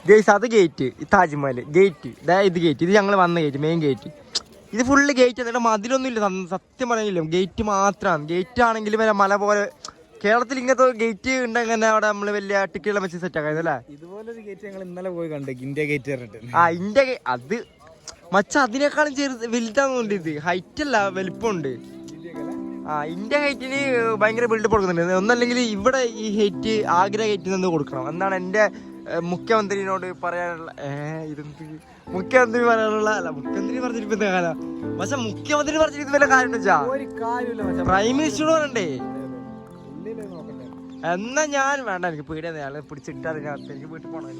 [SPEAKER 1] ഗേസ് അത് ഗേറ്റ്, താജ്മഹൽ ഗേറ്റ്. ഇത് ഗേറ്റ്, ഇത് ഞങ്ങൾ വന്ന ഗേറ്റ്, മെയിൻ ഗേറ്റ്. ഇത് ഫുള്ള് ഗേറ്റ് എന്നിട്ട് മതിലൊന്നും ഇല്ല. സത്യം പറഞ്ഞില്ല, ഗേറ്റ് മാത്രമാണ്. ഗേറ്റ് ആണെങ്കിൽ വരെ മല പോലെ. കേരളത്തിൽ ഇങ്ങനത്തെ ഗേറ്റ് ഉണ്ടെങ്കിൽ അവിടെ നമ്മള് വലിയ ടിക്കറ്റ് വെച്ച് സെറ്റ് ആക്കാതല്ലേ.
[SPEAKER 2] ഇതുപോലൊരു ഗേറ്റ് ഞങ്ങൾ ഇന്നലെ പോയി കണ്ടു, ഇന്ത്യ ഗേറ്റ്.
[SPEAKER 1] ഇന്ത്യ അത് മച്ച അതിനേക്കാളും വലുതാന്നുണ്ട്. ഇത് ഹൈറ്റ് അല്ല, വലിപ്പമുണ്ട്. ഇന്ത്യ ഹൈറ്റിന് ഭയങ്കര ബിൽഡപ്പ് കൊടുക്കുന്നുണ്ട്. ഒന്നല്ലെങ്കിൽ ഇവിടെ ഈ ഹൈറ്റ് ആഗ്ര ഹൈറ്റിൽ നിന്ന് കൊടുക്കണം എന്നാണ് എൻ്റെ മുഖ്യമന്ത്രിനോട് പറയാനുള്ള. മുഖ്യമന്ത്രി പറയാനുള്ള അല്ല, മുഖ്യമന്ത്രി പറഞ്ഞിരിപ്പോ എന്താ കാലം. പക്ഷെ മുഖ്യമന്ത്രി പറഞ്ഞിരിക്കുന്ന വല്ല കാര്യം വെച്ചാ പ്രൈം മിനിസ്റ്റർ പറയണ്ടേ. എന്നാ ഞാൻ വേണ്ട, എനിക്ക് പേടിയാണ്. അയാളെ പിടിച്ചിട്ടാ എനിക്ക് വീട്ടിൽ പോണേ.